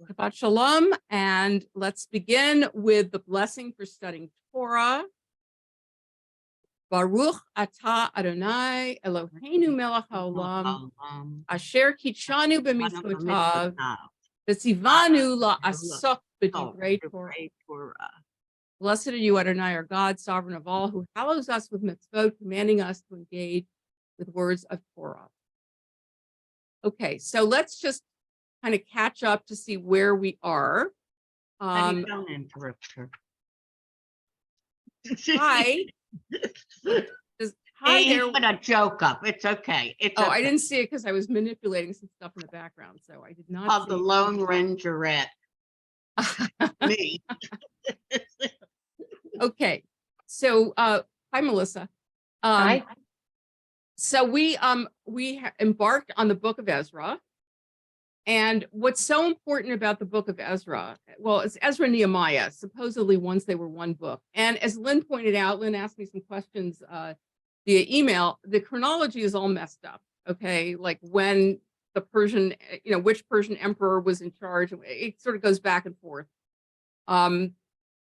Shabbat Shalom, and let's begin with the blessing for studying Torah. Baruch atah Adonai Eloheinu melech haolam asher kitshanu b'mitzvotav v'tzivanu la'asok b'divrei Torah. Blessed are you, Adonai, our God, sovereign of all, who hallows us with mitzvot, commanding us to engage with words of Torah. Okay, so let's just kind of catch up to see where we are. Don't interrupt her. Hi. Hi there. Put a joke up. It's okay. It's Oh, okay. I didn't see it because I was manipulating some stuff in the background, so I did not. Called the Lone Rangerette. Me. Okay, so hi, Melissa. Hi. So we embarked on the book of Ezra. And what's so important about the book of Ezra, well, it's Ezra and Nehemiah, supposedly once they were one book. And as Lynn pointed out, Lynn asked me some questions via email, the chronology is all messed up, okay? Like when the Persian, which Persian emperor was in charge, it sort of goes back and forth.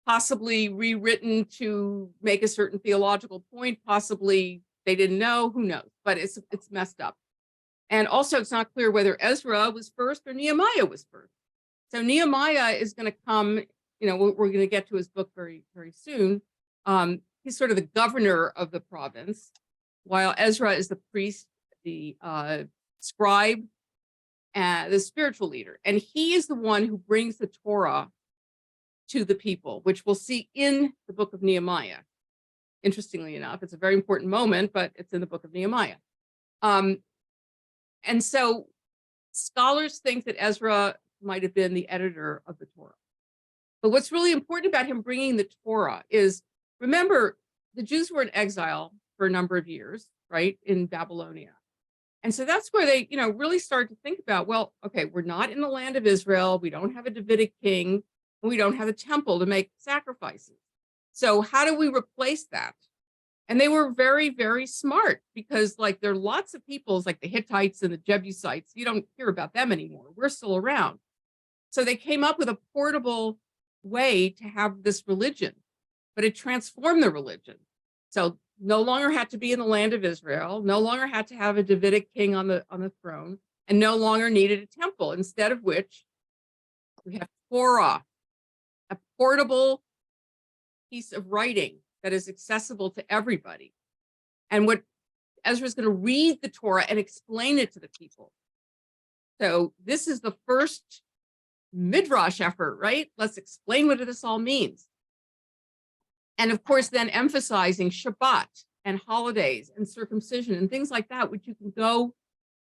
Possibly rewritten to make a certain theological point, possibly they didn't know, who knows, but it's messed up. And also, it's not clear whether Ezra was first or Nehemiah was first. So Nehemiah is going to come, we're going to get to his book very, very soon. He's sort of the governor of the province, while Ezra is the priest, the scribe, and the spiritual leader. And he is the one who brings the Torah to the people, which we'll see in the book of Nehemiah. Interestingly enough, it's a very important moment, but it's in the book of Nehemiah. And so scholars think that Ezra might have been the editor of the Torah. But what's really important about him bringing the Torah is, remember, the Jews were in exile for a number of years, right, in Babylonia. And so that's where they, really started to think about, well, okay, we're not in the land of Israel. We don't have a Davidic king. And we don't have a temple to make sacrifices. So how do we replace that? And they were very, very smart because there are lots of peoples like the Hittites and the Jebusites. You don't hear about them anymore. We're still around. So they came up with a portable way to have this religion, but it transformed the religion. So no longer had to be in the land of Israel, no longer had to have a Davidic king on the throne, and no longer needed a temple, instead of which we have Torah, a portable piece of writing that is accessible to everybody. And what Ezra is going to read the Torah and explain it to the people. So this is the first midrash effort, right? Let's explain what this all means. And of course, then emphasizing Shabbat and holidays and circumcision and things like that, which you can go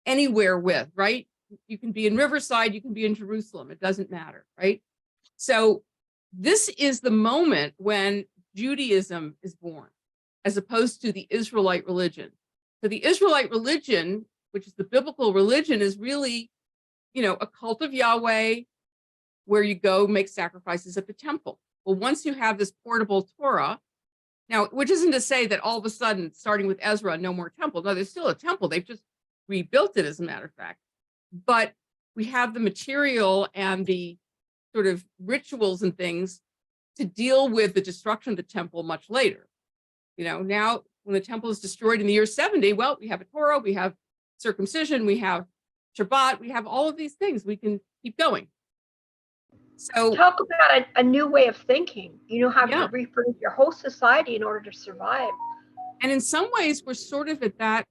anywhere with, right? You can be in Riverside, you can be in Jerusalem, it doesn't matter, right? So this is the moment when Judaism is born, as opposed to the Israelite religion. So the Israelite religion, which is the biblical religion, is really, a cult of Yahweh where you go make sacrifices at the temple. Well, once you have this portable Torah, now, which isn't to say that all of a sudden, starting with Ezra, no more temple. No, there's still a temple. They've just rebuilt it, as a matter of fact. But we have the material and the sort of rituals and things to deal with the destruction of the temple much later. Now when the temple is destroyed in the year 70, well, we have a Torah, we have circumcision, we have Shabbat, we have all of these things. We can keep going. So talk about a new way of thinking. How Yeah. to reproduce your whole society in order to survive. And in some ways, we're sort of at that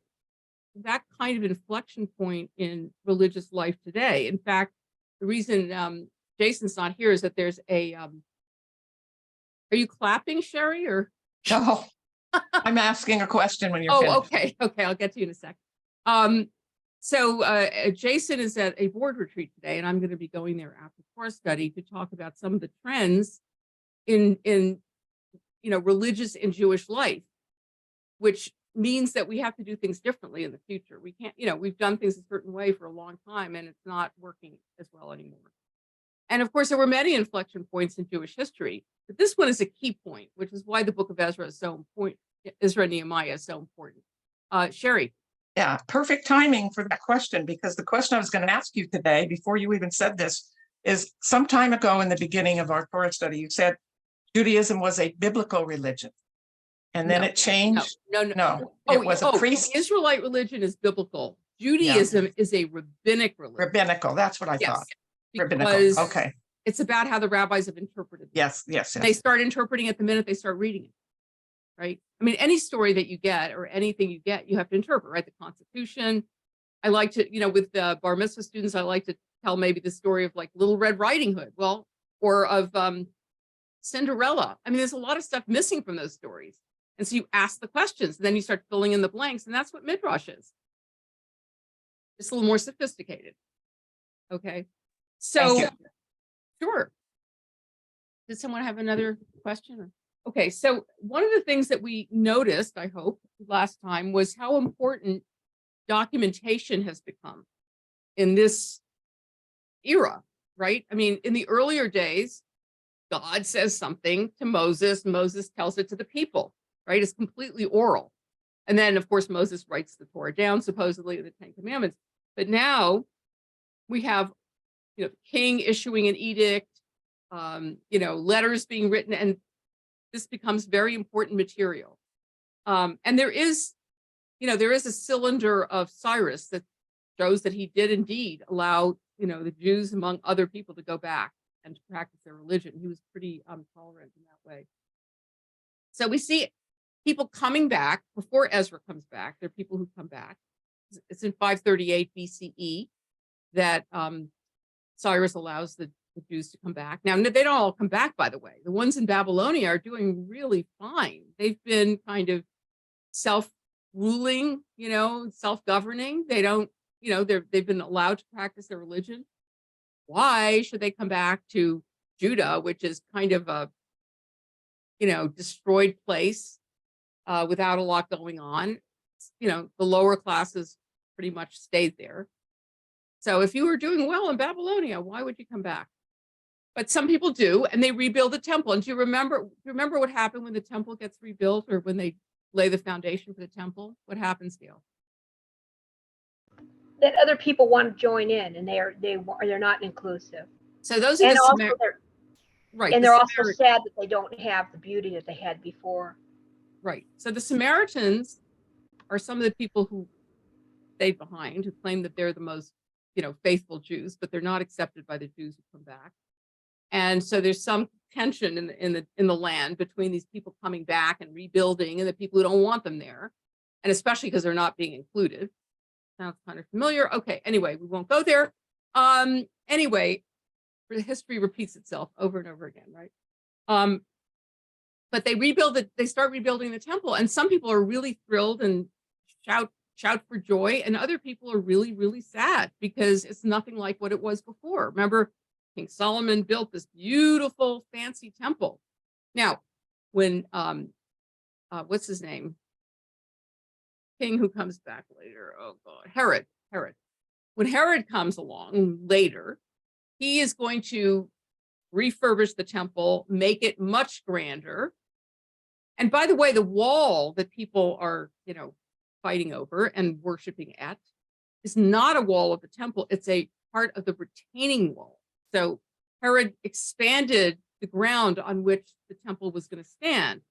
kind of inflection point in religious life today. In fact, the reason Jason's not here is that there's a are you clapping, Sherry, or? No, I'm asking a question when you're finished. Okay, I'll get to you in a sec. So Jason is at a board retreat today, and I'm going to be going there after Torah study to talk about some of the trends in religious and Jewish life, which means that we have to do things differently in the future. We can't, we've done things a certain way for a long time, and it's not working as well anymore. And of course, there were many inflection points in Jewish history, but this one is a key point, which is why the book of Ezra is so important. Ezra and Nehemiah is so important. Sherry. Yeah, perfect timing for that question, because the question I was going to ask you today, before you even said this, is some time ago in the beginning of our Torah study, you said Judaism was a biblical religion. And then No, it changed. No. It was a priest. The Israelite religion is biblical. Judaism is a rabbinic religion. Rabbinical. That's what I Yes, thought. Rabbinical. because Okay. it's about how the rabbis have interpreted it. Yes. They start interpreting it the minute they start reading it, right? I mean, any story that you get or anything you get, you have to interpret, right? The Constitution. I like to, with the bar mitzvah students, I like to tell maybe the story of like Little Red Riding Hood, or of Cinderella. I mean, there's a lot of stuff missing from those stories. And so you ask the questions, and then you start filling in the blanks, and that's what Midrash is. It's a little more sophisticated. Okay. So, Thank sure. Did someone have another question? Okay, so one of the things that we noticed, I hope, last time was how important documentation has become in this era, right? I mean, in the earlier days, God says something to Moses, Moses tells it to the people, right? It's completely oral. And then, of course, Moses writes the Torah down, supposedly, the Ten Commandments. But now we have, the king issuing an edict, letters being written, and this becomes very important material. And there is a cylinder of Cyrus that shows that he did indeed allow, the Jews, among other people, to go back and to practice their religion. He was pretty tolerant in that way. So we see people coming back before Ezra comes back. There are people who come back. It's in 538 BCE that Cyrus allows the Jews to come back. Now, they don't all come back, by the way. The ones in Babylonia are doing really fine. They've been kind of self-ruling, self-governing. They don't, they've been allowed to practice their religion. Why should they come back to Judah, which is kind of a, destroyed place without a lot going on? The lower classes pretty much stayed there. So if you were doing well in Babylonia, why would you come back? But some people do, and they rebuild the temple. And do you remember what happened when the temple gets rebuilt, or when they lay the foundation for the temple? What happens, Gail? That other people want to join in, and they're not inclusive. So those are And the also right, and they're also sad that they don't have the beauty that they had before. Right. So the Samaritans are some of the people who stayed behind, who claim that they're the most, faithful Jews, but they're not accepted by the Jews who come back. And so there's some tension in the land between these people coming back and rebuilding and the people who don't want them there, and especially because they're not being included. Sounds kind of familiar. Okay. Anyway, we won't go there. Anyway, the history repeats itself over and over again, right? But they start rebuilding the temple, and some people are really thrilled and shout for joy, and other people are really, really sad because it's nothing like what it was before. Remember, King Solomon built this beautiful, fancy temple. Now, when what's his name? King who comes back later. Oh God, Herod. When Herod comes along later, he is going to refurbish the temple, make it much grander. And by the way, the wall that people are, fighting over and worshiping at is not a wall of the temple. It's a part of the retaining wall. So Herod expanded the ground on which the temple was going to stand.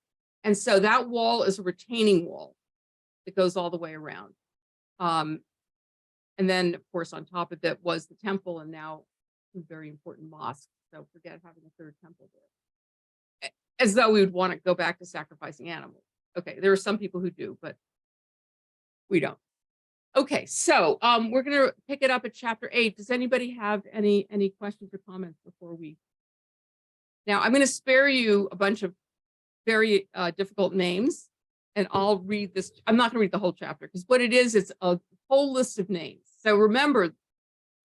And so that wall is a retaining wall that goes all the way around. And then, of course, on top of that was the temple, and now a very important mosque. So forget having a third temple there. As though we would want to go back to sacrificing animals. Okay, there are some people who do, but we don't. Okay, so we're going to pick it up at chapter 8. Does anybody have any questions or comments before we? Now, I'm going to spare you a bunch of very difficult names, and I'll read this. I'm not going to read the whole chapter, because what it is, it's a whole list of names. So remember,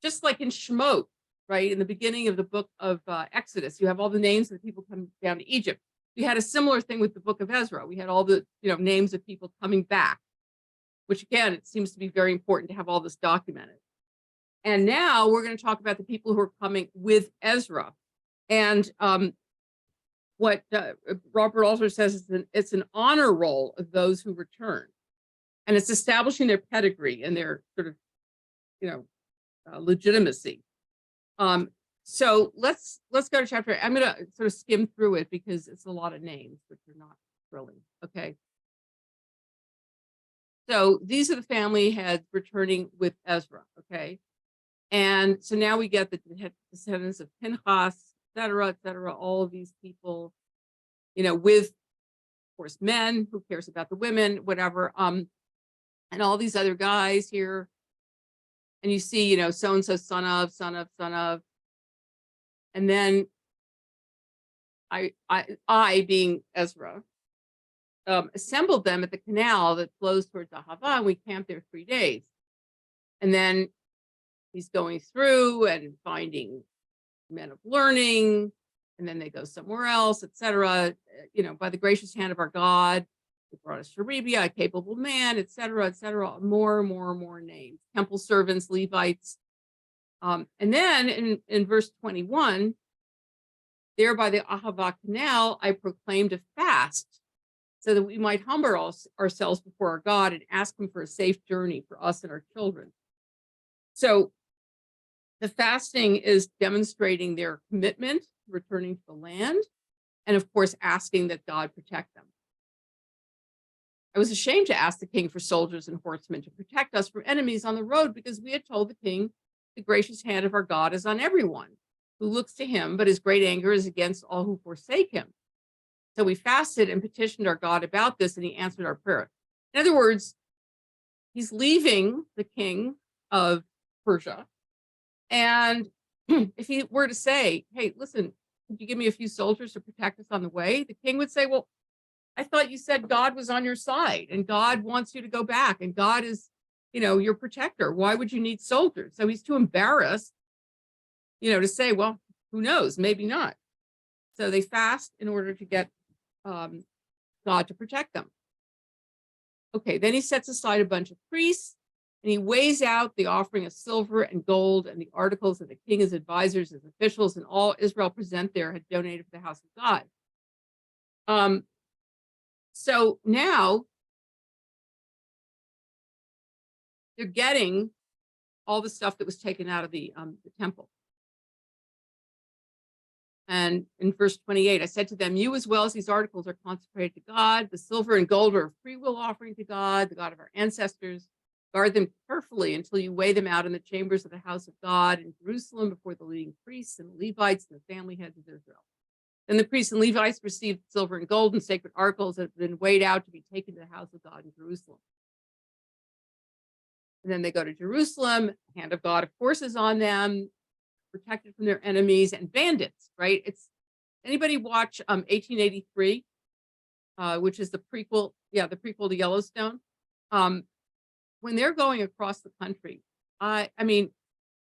just like in Shemot, right, in the beginning of the book of Exodus, you have all the names of the people coming down to Egypt. We had a similar thing with the book of Ezra. We had all the names of people coming back, which again, it seems to be very important to have all this documented. And now we're going to talk about the people who are coming with Ezra. And what Robert Alter says is it's an honor roll of those who return. And it's establishing their pedigree and their sort of, legitimacy. So let's go to chapter. I'm going to sort of skim through it because it's a lot of names, which are not thrilling. Okay. So these are the family heads returning with Ezra. Okay. And so now we get the descendants of Pinchas, et cetera, all of these people, with, of course, men, who cares about the women, whatever, and all these other guys here. And you see, so-and-so son of, and then I being Ezra, assembled them at the canal that flows towards Ahava, and we camped there 3 days. And then he's going through and finding men of learning, and then they go somewhere else, etc. By the gracious hand of our God, he brought us Sherebia, a capable man, etc., more names, temple servants, Levites. And then in verse 21, there by the Ahava canal, I proclaimed a fast so that we might humble ourselves before our God and ask him for a safe journey for us and our children. So the fasting is demonstrating their commitment, returning to the land, and of course, asking that God protect them. I was ashamed to ask the king for soldiers and horsemen to protect us from enemies on the road, because we had told the king, the gracious hand of our God is on everyone who looks to him, but his great anger is against all who forsake him. So we fasted and petitioned our God about this, and he answered our prayer. In other words, he's leaving the king of Persia. And if he were to say, hey, listen, could you give me a few soldiers to protect us on the way? The king would say, well, I thought you said God was on your side and God wants you to go back and God is, your protector. Why would you need soldiers? So he's too embarrassed, to say, well, who knows, maybe not. So they fast in order to get God to protect them. Okay, then he sets aside a bunch of priests and he weighs out the offering of silver and gold and the articles that the king, his advisors, his officials, and all Israel present there had donated for the house of God. So now they're getting all the stuff that was taken out of the temple. And in verse 28, I said to them, you as well as these articles are consecrated to God. The silver and gold are a free will offering to God, the God of our ancestors. Guard them carefully until you weigh them out in the chambers of the house of God in Jerusalem before the leading priests and the Levites and the family heads of Israel. Then the priests and Levites received silver and gold and sacred articles that had been weighed out to be taken to the house of God in Jerusalem. And then they go to Jerusalem. The hand of God, of course, is on them, protected from their enemies and bandits, right? It's anybody watch 1883, which is the prequel, the prequel to Yellowstone. When they're going across the country, I mean,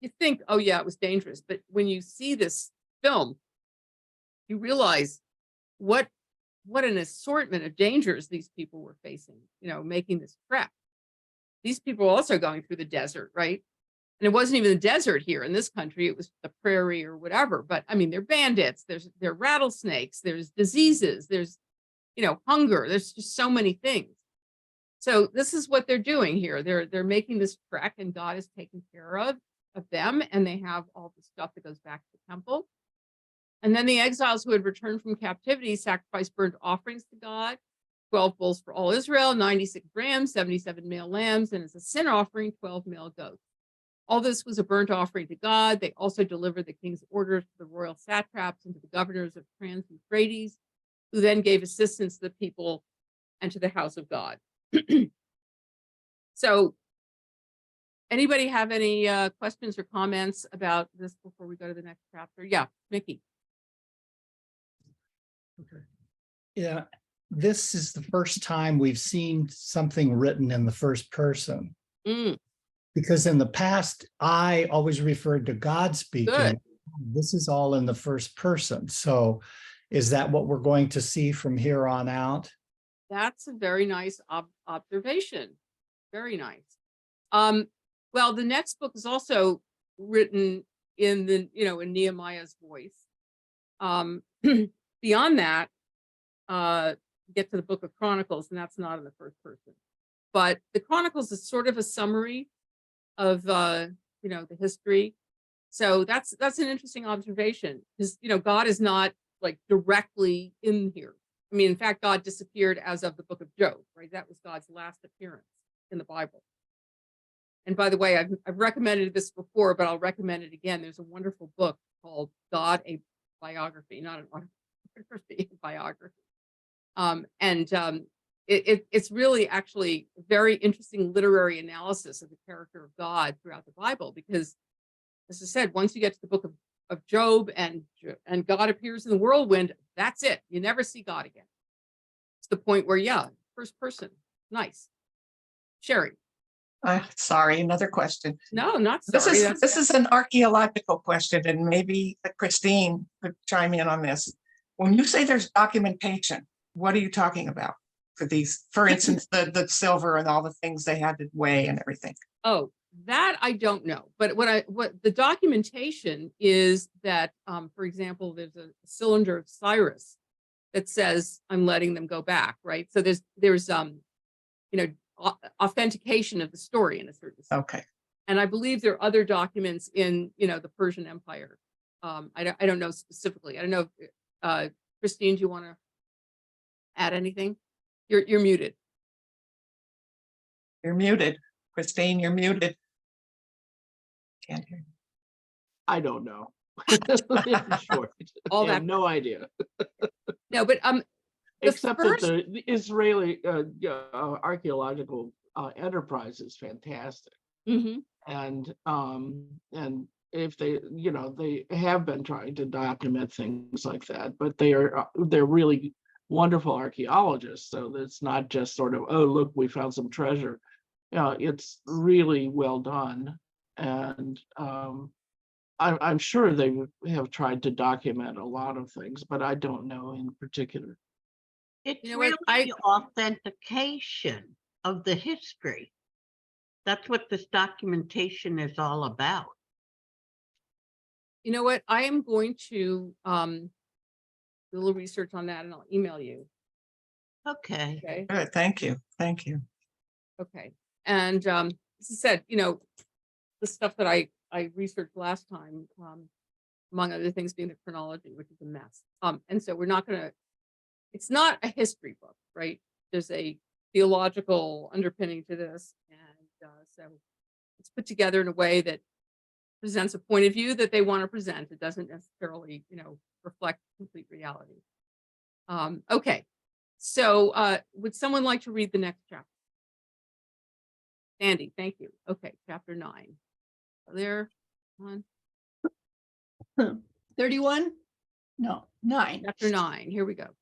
you think, oh yeah, it was dangerous, but when you see this film, you realize what an assortment of dangers these people were facing, making this trek. These people were also going through the desert, right? And it wasn't even the desert here in this country, it was the prairie or whatever. But I mean, they're bandits, there are rattlesnakes, there's diseases, there's, hunger, there's just so many things. So this is what they're doing here. They're making this trek, and God is taking care of them, and they have all the stuff that goes back to the temple. And then the exiles who had returned from captivity sacrificed burnt offerings to God, 12 bulls for all Israel, 96 rams, 77 male lambs, and as a sin offering, 12 male goats. All this was a burnt offering to God. They also delivered the king's orders to the royal satraps and to the governors of Trans-Euphrates, who then gave assistance to the people and to the house of God. So anybody have any questions or comments about this before we go to the next chapter? Yeah, Mickey. Okay. Yeah, this is the first time we've seen something written in the first person. Because in the past, I always referred to God speaking. Good. This is all in the first person. So is that what we're going to see from here on out? That's a very nice observation. Very nice. Well, the next book is also written in in Nehemiah's voice. Beyond that, get to the book of Chronicles, and that's not in the first person. But the Chronicles is sort of a summary of the history. So that's an interesting observation, because God is not like directly in here. I mean, in fact, God disappeared as of the book of Job, right? That was God's last appearance in the Bible. And by the way, I've recommended this before, but I'll recommend it again. There's a wonderful book called God, a Biography, not an autobiography, a biography. It's really actually a very interesting literary analysis of the character of God throughout the Bible, because, as I said, once you get to the book of Job and God appears in the whirlwind, that's it. You never see God again. It's the point where, yeah, first person, nice. Sherry. Sorry, another question. No, not This sorry. is this is an archaeological question, and maybe Christine could chime in on this. When you say there's documentation, what are you talking about for these? For instance, the silver and all the things they had to weigh and everything. Oh, that I don't know. But what the documentation is that, for example, there's a cylinder of Cyrus that says, "I'm letting them go back," right? So there's authentication of the story in a certain sense. Okay. And I believe there are other documents in the Persian Empire. I don't know specifically. I don't know if Christine, do you want to add anything? You're muted. You're muted. Christine, you're muted. Can't hear you. I don't know. In short, All I that have no idea. No, but Except first- that the Israeli archaeological enterprise is fantastic, Mhm. and if they have been trying to document things like that, but they're really wonderful archaeologists. So it's not just sort of, oh, look, we found some treasure. It's really well done, and I'm sure they have tried to document a lot of things, but I don't know in particular. It's You know what, really the authentication of the history. That's what this documentation is all about. You know what? I am going to do a little research on that, and I'll email you. Okay. Okay. Good. Thank you. Thank you. Okay. And as I said, the stuff that I researched last time, among other things, being the chronology, which is a mess. And so we're not going to. It's not a history book, right? There's a theological underpinning to this, and so it's put together in a way that presents a point of view that they want to present. It doesn't necessarily, reflect complete reality. Okay, so would someone like to read the next chapter? Andy, thank you. Okay, chapter 9. There, one, 31? No, 9. chapter 9. Here we go.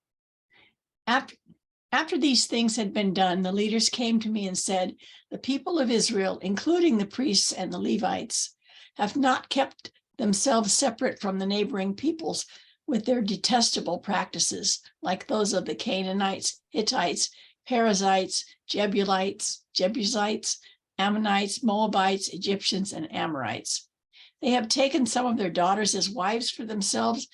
After these things had been done, the leaders came to me and said, "The people of Israel, including the priests and the Levites, have not kept themselves separate from the neighboring peoples with their detestable practices, like those of the Canaanites, Hittites, Perizzites, Jebusites, Ammonites, Moabites, Egyptians, and Amorites. They have taken some of their daughters as wives for themselves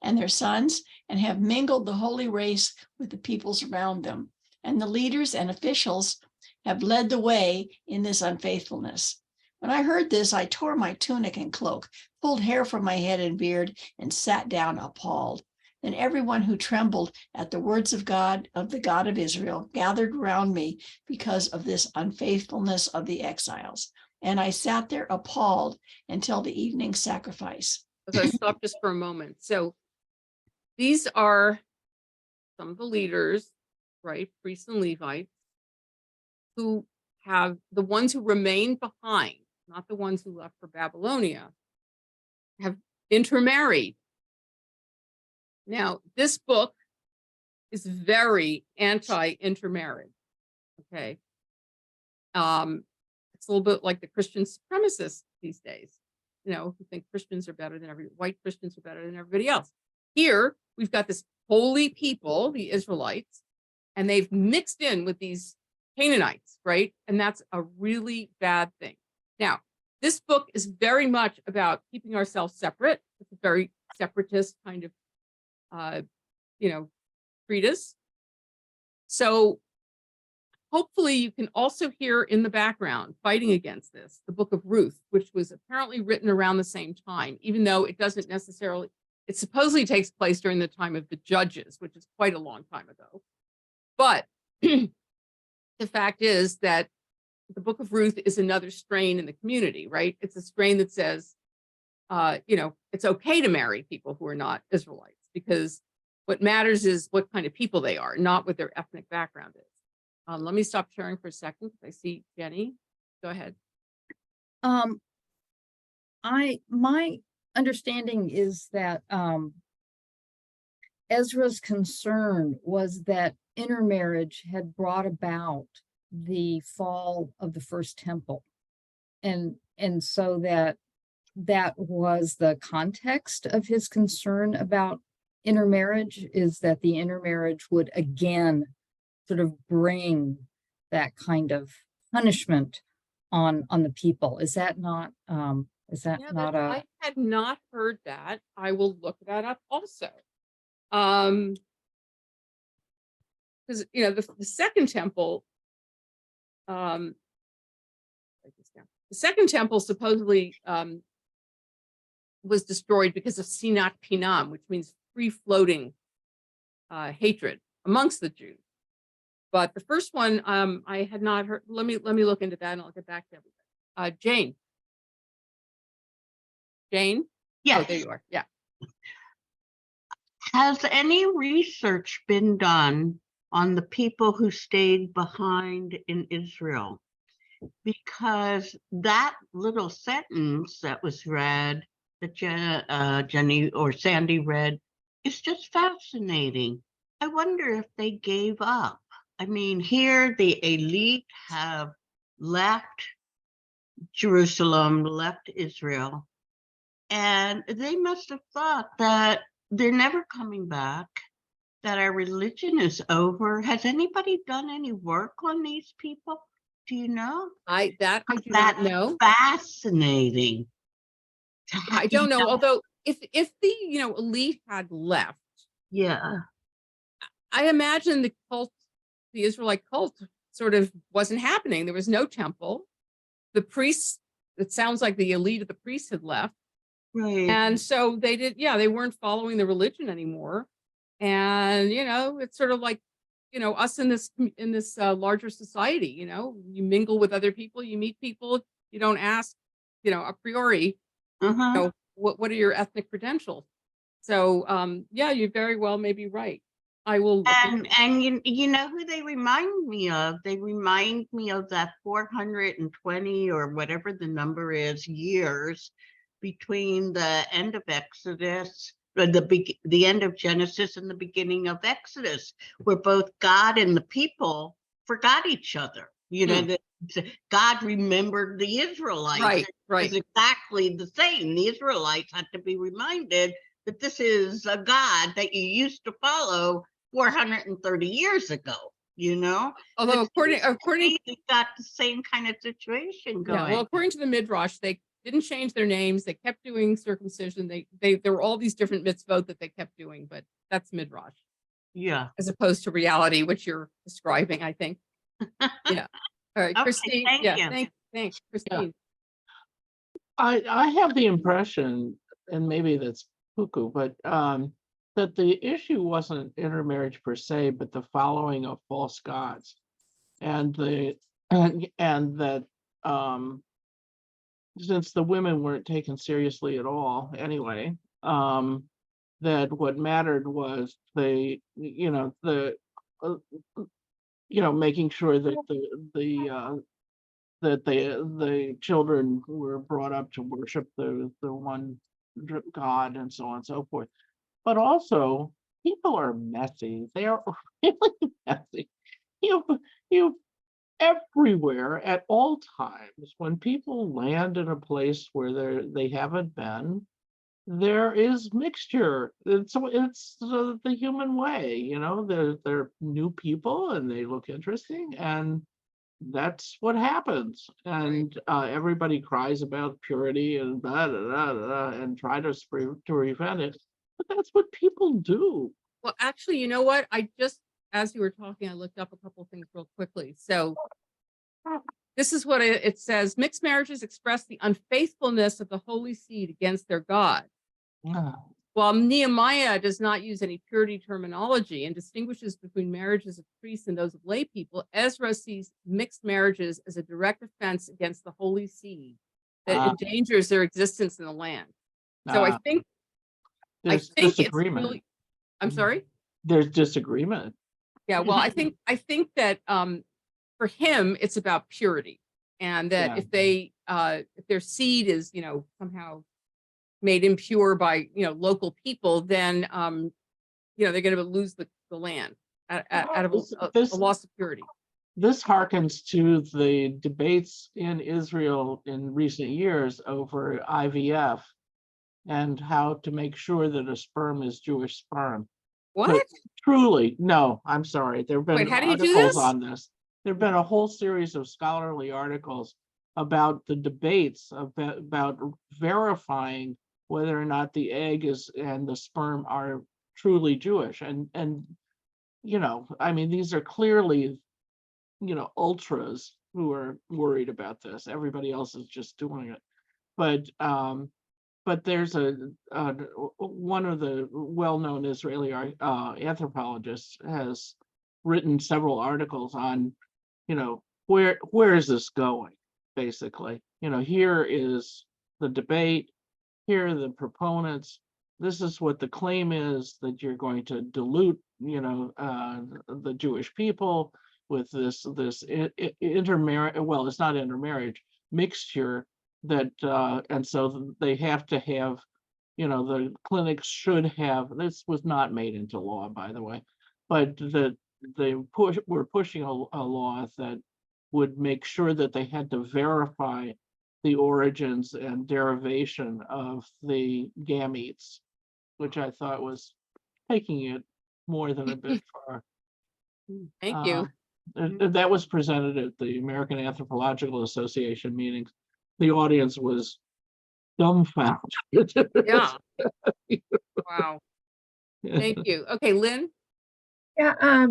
and their sons, and have mingled the holy race with the peoples around them. And the leaders and officials have led the way in this unfaithfulness." When I heard this, I tore my tunic and cloak, pulled hair from my head and beard, and sat down appalled. Then everyone who trembled at the words of God, of the God of Israel, gathered around me because of this unfaithfulness of the exiles. And I sat there appalled until the evening sacrifice. Okay, stop just for a moment. So these are some of the leaders, right? Priests and Levites, who have the ones who remained behind, not the ones who left for Babylonia, have intermarried. Now, this book is very anti-intermarriage. Okay. It's a little bit like the Christian supremacists these days, who think Christians are better than white Christians are better than everybody else. Here, we've got this holy people, the Israelites, and they've mixed in with these Canaanites, right? And that's a really bad thing. Now, this book is very much about keeping ourselves separate. It's a very separatist kind of, treatise. So hopefully you can also hear in the background fighting against this, the book of Ruth, which was apparently written around the same time, even though it doesn't necessarily, it supposedly takes place during the time of the judges, which is quite a long time ago. But the fact is that the book of Ruth is another strain in the community, right? It's a strain that says, it's okay to marry people who are not Israelites, because what matters is what kind of people they are, not what their ethnic background is. Let me stop sharing for a second. I see Jenny. Go ahead. My understanding is that Ezra's concern was that intermarriage had brought about the fall of the first temple, and so that was the context of his concern about intermarriage, is that the intermarriage would again sort of bring that kind of punishment on the people. Is that not I had not heard that. I will look that up also. Because the second temple, write this down. The second temple supposedly was destroyed because of sinat pinam, which means free-floating hatred amongst the Jews. But the first one, I had not heard. Let me look into that, and I'll get back to everybody. Jane. Jane? Yes. Oh, there you are. Yeah. Has any research been done on the people who stayed behind in Israel? Because that little sentence that was read, that Jenny or Sandy read, is just fascinating. I wonder if they gave up. I mean, here the elite have left Jerusalem, left Israel, and they must have thought that they're never coming back, that our religion is over. Has anybody done any work on these people? Do you know? I do not know. Fascinating. I don't know. Although if the elite had left, Yeah. I imagine the Israelite cult sort of wasn't happening. There was no temple. The priests, it sounds like the elite of the priests had left. Right. And so they weren't following the religion anymore. And, it's sort of like, us in this larger society, you mingle with other people, you meet people, you don't ask, a priori, what are your ethnic credentials? So, you very well may be right. I will. And you know who they remind me of? They remind me of that 420 or whatever the number is years between the end of Exodus, or the end of Genesis and the beginning of Exodus, where both God and the people forgot each other. God remembered the Israelites. Right. It's exactly the same. The Israelites had to be reminded that this is a God that you used to follow 430 years ago, Although according we got the same kind of situation going. Yeah, well, according to the Midrash, they didn't change their names. They kept doing circumcision. There were all these different mitzvot that they kept doing, but that's Midrash. Yeah. As opposed to reality, which you're describing, I think. Yeah. All right, Okay, Christine. thank you. Thanks, Christine. I have the impression, and maybe that's cuckoo, but that the issue wasn't intermarriage per se, but the following of false gods, and that since the women weren't taken seriously at all anyway, that what mattered was making sure that the children were brought up to worship the one God and so on and so forth. But also, people are messy. They are really messy. You everywhere at all times, when people land in a place where they haven't been, there is mixture. It's the human way, they're new people and they look interesting, and that's what happens. And everybody cries about purity and blah, blah, blah, blah, and try to prevent it. But that's what people do. Well, actually, you know what? I just as you were talking, I looked up a couple of things real quickly. So this is what it says. Mixed marriages express the unfaithfulness of the holy seed against their God. While Nehemiah does not use any purity terminology and distinguishes between marriages of priests and those of lay people, Ezra sees mixed marriages as a direct offense against the holy seed that endangers their existence in the land. So I think There's it's disagreement. really, I'm sorry? There's disagreement. Yeah, well, I think that for him it's about purity, and that Yeah. if their seed is, you know, somehow made impure by, you know, local people, then you know, they're going to lose the land out of a loss of purity. This harkens to the debates in Israel in recent years over IVF and how to make sure that a sperm is Jewish sperm. What? Truly, no, I'm sorry. There have been Wait, how do you do articles this? on this. There have been a whole series of scholarly articles about the debates about verifying whether or not the egg is and the sperm are truly Jewish. And you know, I mean, these are clearly, you know, ultras who are worried about this. Everybody else is just doing it. But there's one of the well-known Israeli anthropologists has written several articles on, you know, where is this going, basically. You know, here is the debate, here are the proponents, this is what the claim is, that you're going to dilute, you know, the Jewish people with this intermarriage, well, it's not intermarriage, mixture, that and so they have to have, you know, the clinics should have, this was not made into law, by the way, but that they were pushing a law that would make sure that they had to verify the origins and derivation of the gametes, which I thought was taking it more than a bit far. Thank you. That was presented at the American Anthropological Association meetings. The audience was dumbfounded. Yeah. Wow. Thank you. Okay, Lynn. Yeah,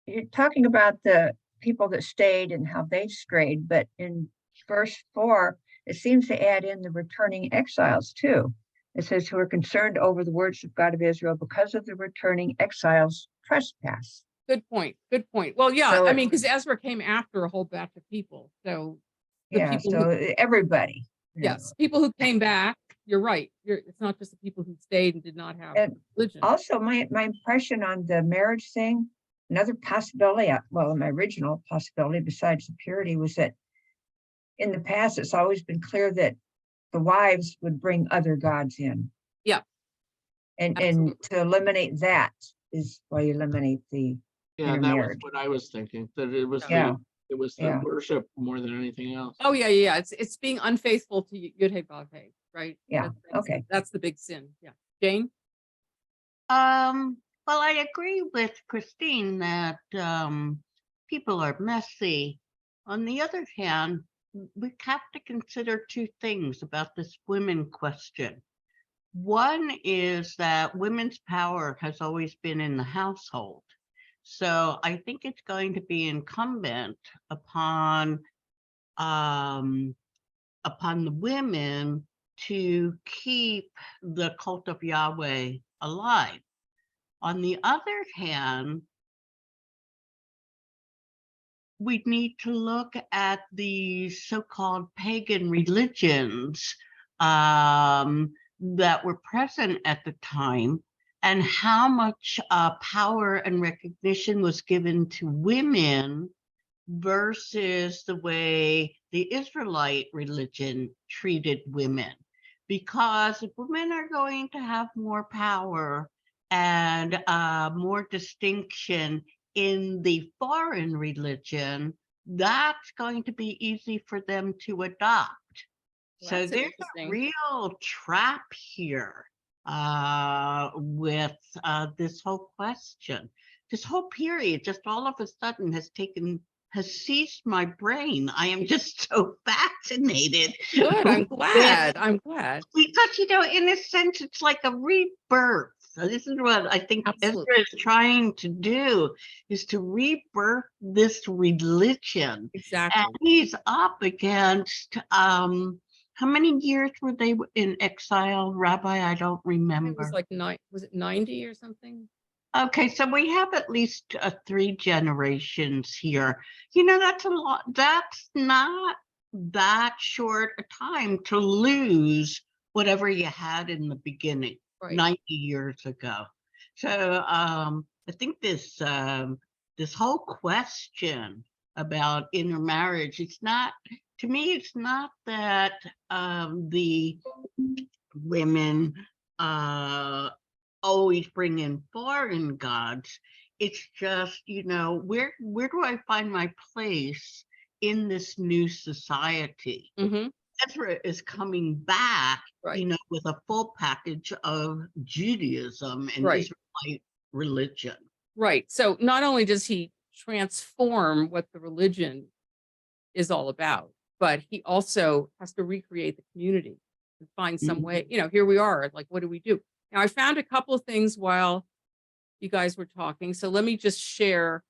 you're talking about the people that stayed and how they strayed, but in verse 4, it seems to add in the returning exiles too. It says, who are concerned over the words of God of Israel because of the returning exiles' trespass. Good point. Good point. Well, yeah, So I mean, because Ezra came after a whole batch of people. So the yeah, people so who, everybody. yes, people who came back, you're right. It's not just the people who stayed and did not have And religion. also, my impression on the marriage thing, another possibility, well, my original possibility besides the purity was that in the past, it's always been clear that the wives would bring other gods in. Yeah. And Absolutely. to eliminate that is why you eliminate the Yeah, that was intermarriage. what I was thinking, that it was Yeah. the Yeah. worship more than anything else. Oh yeah, yeah. It's being unfaithful to Yud-Hey Vav-Hey, right? Yeah, okay. That's the big sin. Yeah. Jane? Well, I agree with Christine that people are messy. On the other hand, we have to consider two things about this women question. One is that women's power has always been in the household. So I think it's going to be incumbent upon the women to keep the cult of Yahweh alive. On the other hand, we need to look at the so-called pagan religions that were present at the time and how much power and recognition was given to women versus the way the Israelite religion treated women. Because if women are going to have more power and more distinction in the foreign religion, that's going to be easy for them to adopt. Well, So that's there's interesting. a real trap here with this whole question. This whole period just all of a sudden has seized my brain. I am just so fascinated. Good. I'm glad. I'm glad. Because, you know, in a sense, it's like a rebirth So this is what I think Absolutely. Ezra is trying to do, is to rebirth this religion. Exactly. And he's up against, how many years were they in exile, Rabbi? I don't It remember. was like was it 90 or something? Okay, so we have at least 3 generations here. You know, that's a lot. That's not that short a time to lose whatever you had in the beginning, Right. 90 years ago. So I think this this whole question about intermarriage, it's not, to me, it's not that the women always bring in foreign gods. It's just, you know, where do I find my place in this new society? Mhm. Ezra is coming back, Right. you know, with a full package of Judaism and Right. Israelite religion. Right. So not only does he transform what the religion is all about, but he also has to recreate the community and find some way. You know, here we are. Like, what do we do? Now, I found a couple of things while you guys were talking. So let me just share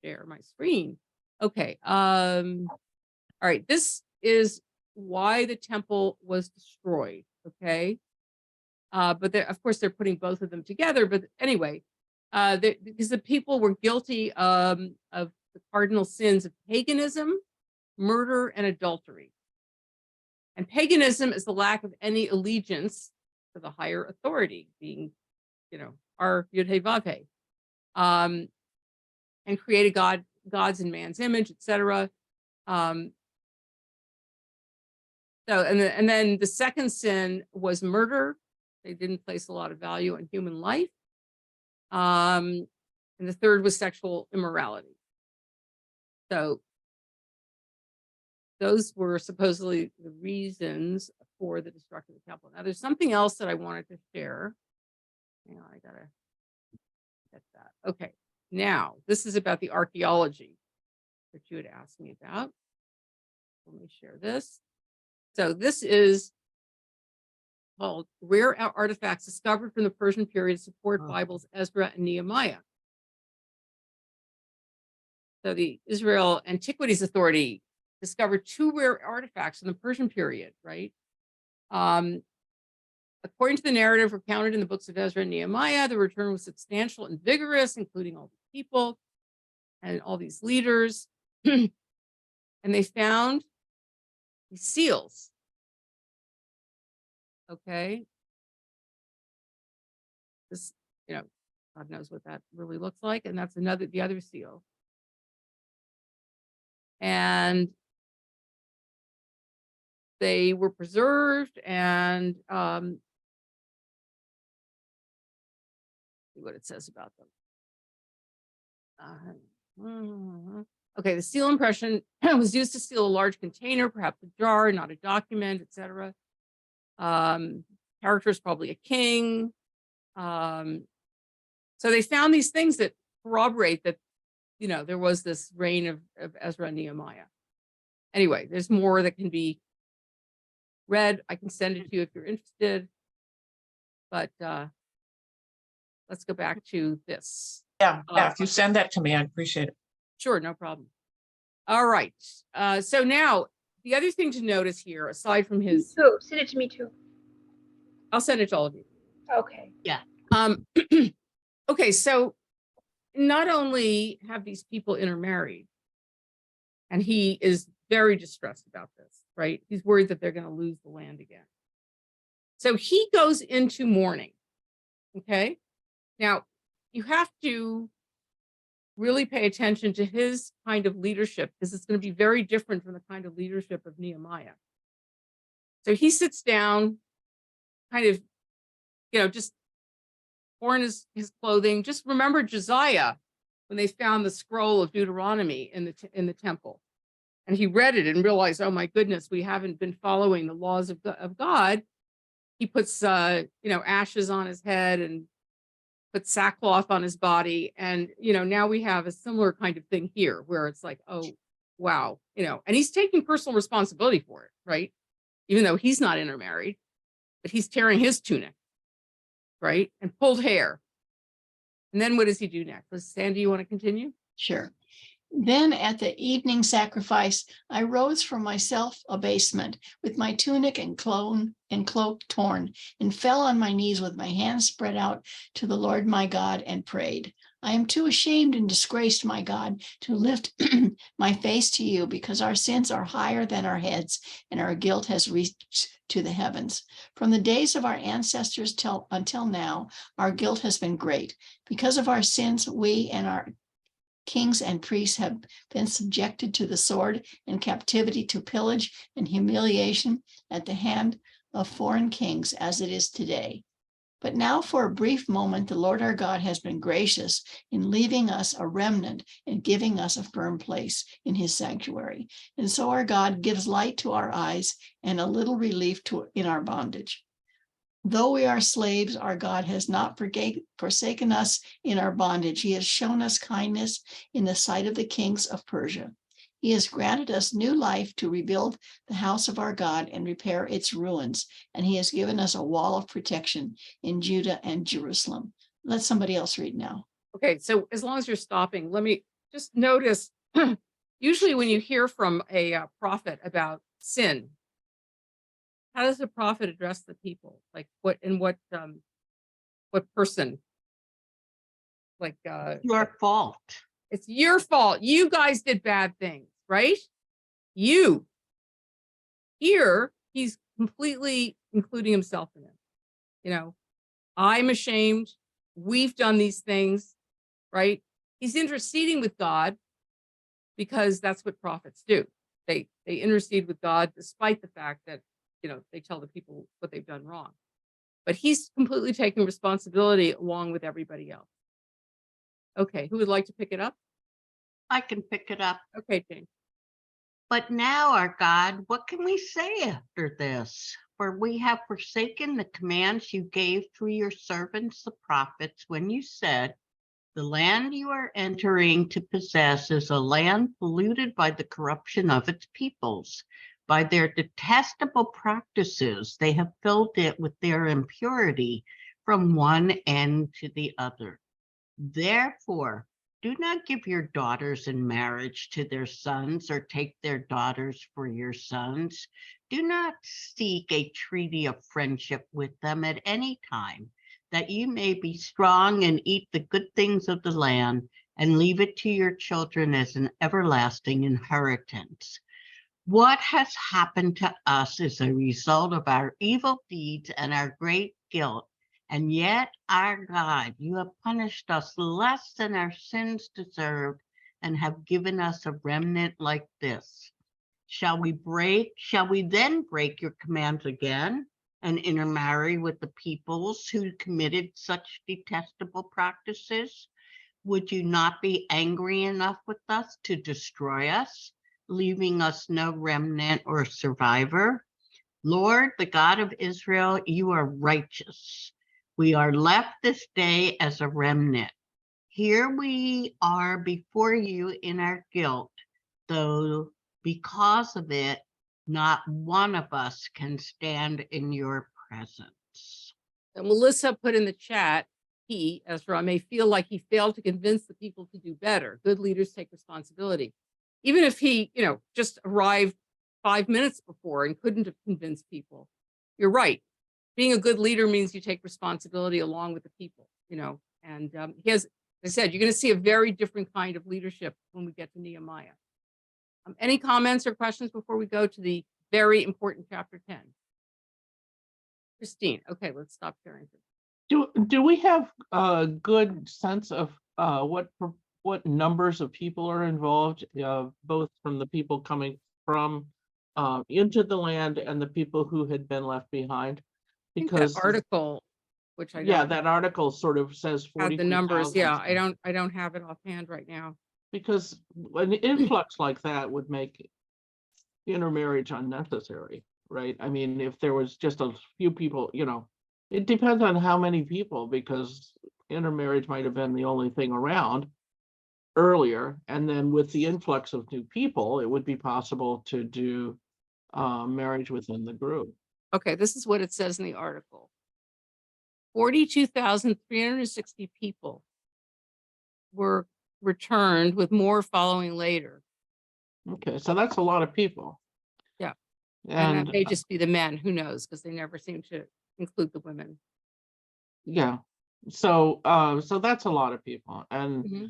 my screen. Okay. All right. This is why the temple was destroyed. Okay. But of course, they're putting both of them together. But anyway, because the people were guilty of the cardinal sins of paganism, murder, and adultery. And paganism is the lack of any allegiance to the higher authority, being, you know, our Yud-Heh-Vav-Heh, and created gods in man's image, etc. So, and then the second sin was murder. They didn't place a lot of value on human life. And the third was sexual immorality. So those were supposedly the reasons for the destruction of the temple. Now, there's something else that I wanted to share. Hang on, I gotta get that. Okay, now this is about the archaeology that you had asked me about. Let me share this. So this is called Rare Artifacts Discovered from the Persian Period to Support Bibles, Ezra and Nehemiah. So the Israel Antiquities Authority discovered 2 rare artifacts in the Persian period, right? According to the narrative recounted in the books of Ezra and Nehemiah, the return was substantial and vigorous, including all the people and all these leaders. And they found these seals. Okay. This, you know, God knows what that really looks like. And that's the other seal. And they were preserved, and see what it says about them. Okay, the seal impression was used to seal a large container, perhaps a jar, not a document, etc. Character is probably a king. So they found these things that corroborate that, you know, there was this reign of Ezra and Nehemiah. Anyway, there's more that can be read. I can send it to you if you're interested. But let's go back to this. Yeah, if you send that to me, I'd appreciate it. Sure, no problem. All right. So now the other thing to notice here, aside from his, Too. Send it to me too. I'll send it to all of you. Okay. Yeah. Okay, so not only have these people intermarried, and he is very distressed about this, right? He's worried that they're going to lose the land again. So he goes into mourning. Okay. Now, you have to really pay attention to his kind of leadership, because it's going to be very different from the kind of leadership of Nehemiah. So he sits down, kind of, you know, just torn his clothing. Just remember Josiah, when they found the scroll of Deuteronomy in the temple, and he read it and realized, oh my goodness, we haven't been following the laws of God. He puts you know, ashes on his head and puts sackcloth on his body, and you know, now we have a similar kind of thing here, where it's like, oh wow, you know, and he's taking personal responsibility for it, right? Even though he's not intermarried, but he's tearing his tunic. right? And pulled hair. And then what does he do next? Sandy, you want to continue? Sure. Then at the evening sacrifice, I rose from my self-abasement with my tunic and cloak torn, and fell on my knees with my hands spread out to the Lord my God and prayed. I am too ashamed and disgraced, my God, to lift my face to you, because our sins are higher than our heads, and our guilt has reached to the heavens. From the days of our ancestors until now, our guilt has been great. Because of our sins, we and our kings and priests have been subjected to the sword and captivity, to pillage and humiliation at the hand of foreign kings, as it is today. But now for a brief moment, the Lord our God has been gracious in leaving us a remnant and giving us a firm place in his sanctuary. And so our God gives light to our eyes and a little relief in our bondage. Though we are slaves, our God has not forsaken us in our bondage. He has shown us kindness in the sight of the kings of Persia. He has granted us new life to rebuild the house of our God and repair its ruins. And he has given us a wall of protection in Judah and Jerusalem. Let somebody else read now. Okay, so as long as you're stopping, let me just notice, usually when you hear from a prophet about sin, how does the prophet address the people? Like what person? Like Your fault. it's your fault. You guys did bad things, right? You. Here, he's completely including himself in it. You know, I'm ashamed. We've done these things, right? He's interceding with God because that's what prophets do. They intercede with God despite the fact that, they tell the people what they've done wrong. But he's completely taking responsibility along with everybody else. Okay, who would like to pick it up? I can pick it up. Okay, Jane. But now, our God, what can we say after this? For we have forsaken the commands you gave through your servants, the prophets, when you said, the land you are entering to possess is a land polluted by the corruption of its peoples. By their detestable practices, they have filled it with their impurity from one end to the other. Therefore, do not give your daughters in marriage to their sons, or take their daughters for your sons. Do not seek a treaty of friendship with them at any time, that you may be strong and eat the good things of the land, and leave it to your children as an everlasting inheritance. What has happened to us is a result of our evil deeds and our great guilt. And yet, our God, you have punished us less than our sins deserved, and have given us a remnant like this. Shall we then break your commands again and intermarry with the peoples who committed such detestable practices? Would you not be angry enough with us to destroy us, leaving us no remnant or survivor? Lord, the God of Israel, you are righteous. We are left this day as a remnant. Here we are before you in our guilt, though because of it, not one of us can stand in your presence. And Melissa put in the chat, he, Ezra, may feel like he failed to convince the people to do better. Good leaders take responsibility. Even if he, just arrived 5 minutes before and couldn't have convinced people. You're right. Being a good leader means you take responsibility along with the people, and he has, as I said, you're going to see a very different kind of leadership when we get to Nehemiah. Any comments or questions before we go to the very important chapter 10? Christine, okay, let's stop sharing. Do we have a good sense of what numbers of people are involved, both from the people coming from into the land and the people who had been left behind? Because that article, which that article sort of says 40 the numbers. Yeah, I don't have it offhand right now. Because an influx like that would make intermarriage unnecessary, right? I mean, if there was just a few people, it depends on how many people, because intermarriage might have been the only thing around earlier. And then with the influx of new people, it would be possible to do marriage within the group. Okay, this is what it says in the article. 42,360 people were returned, with more following later. Okay, so that's a lot of people. Yeah. And And that may just be the men, who knows, because they never seem to include the women. yeah, so so that's a lot of people. And Mhm.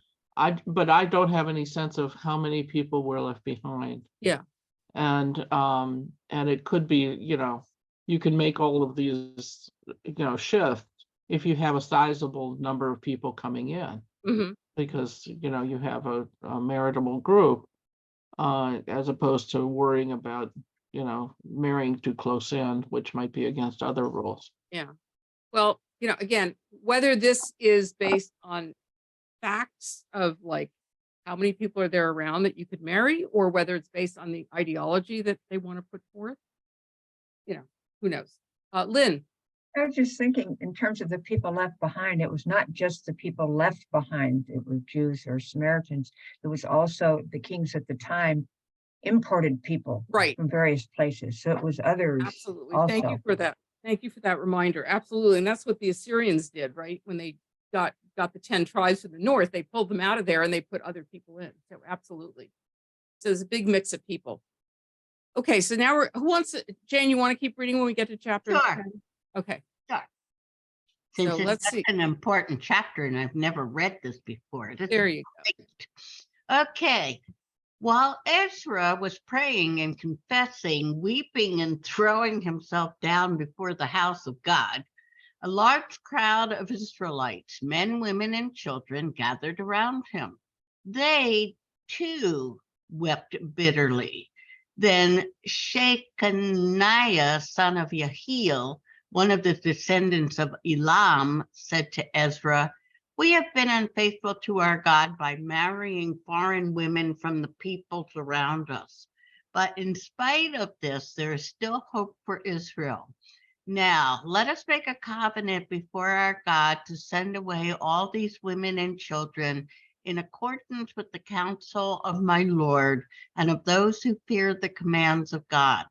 but I don't have any sense of how many people were left behind. Yeah. And it could be, you can make all of these, shift if you have a sizable number of people coming in, Mhm. because, you have a maritable group, as opposed to worrying about, marrying too close in, which might be against other rules. Yeah. Well, again, whether this is based on facts of like how many people are there around that you could marry, or whether it's based on the ideology that they want to put forth, who knows? Lynn. I was just thinking in terms of the people left behind, it was not just the people left behind, it were Jews or Samaritans. It was also the kings at the time imported people Right. from various places. So it was others Absolutely. also. Thank you for that. Thank you for that reminder. Absolutely. And that's what the Assyrians did, right? When they got the 10 tribes to the north, they pulled them out of there and they put other people in. So absolutely. So there's a big mix of people. Okay, so now who wants to, Jane, you want to keep reading when we get to chapter Sure. 10? Okay. Sure. Since So it's let's such see. an important chapter and I've never read this before. This There is you go. great. Okay. While Ezra was praying and confessing, weeping and throwing himself down before the house of God, a large crowd of Israelites, men, women, and children, gathered around him. They too wept bitterly. Then Shechaniah, son of Yehiel, one of the descendants of Elam, said to Ezra, "We have been unfaithful to our God by marrying foreign women from the peoples around us. But in spite of this, there is still hope for Israel. Now, let us make a covenant before our God to send away all these women and children in accordance with the counsel of my Lord and of those who fear the commands of God.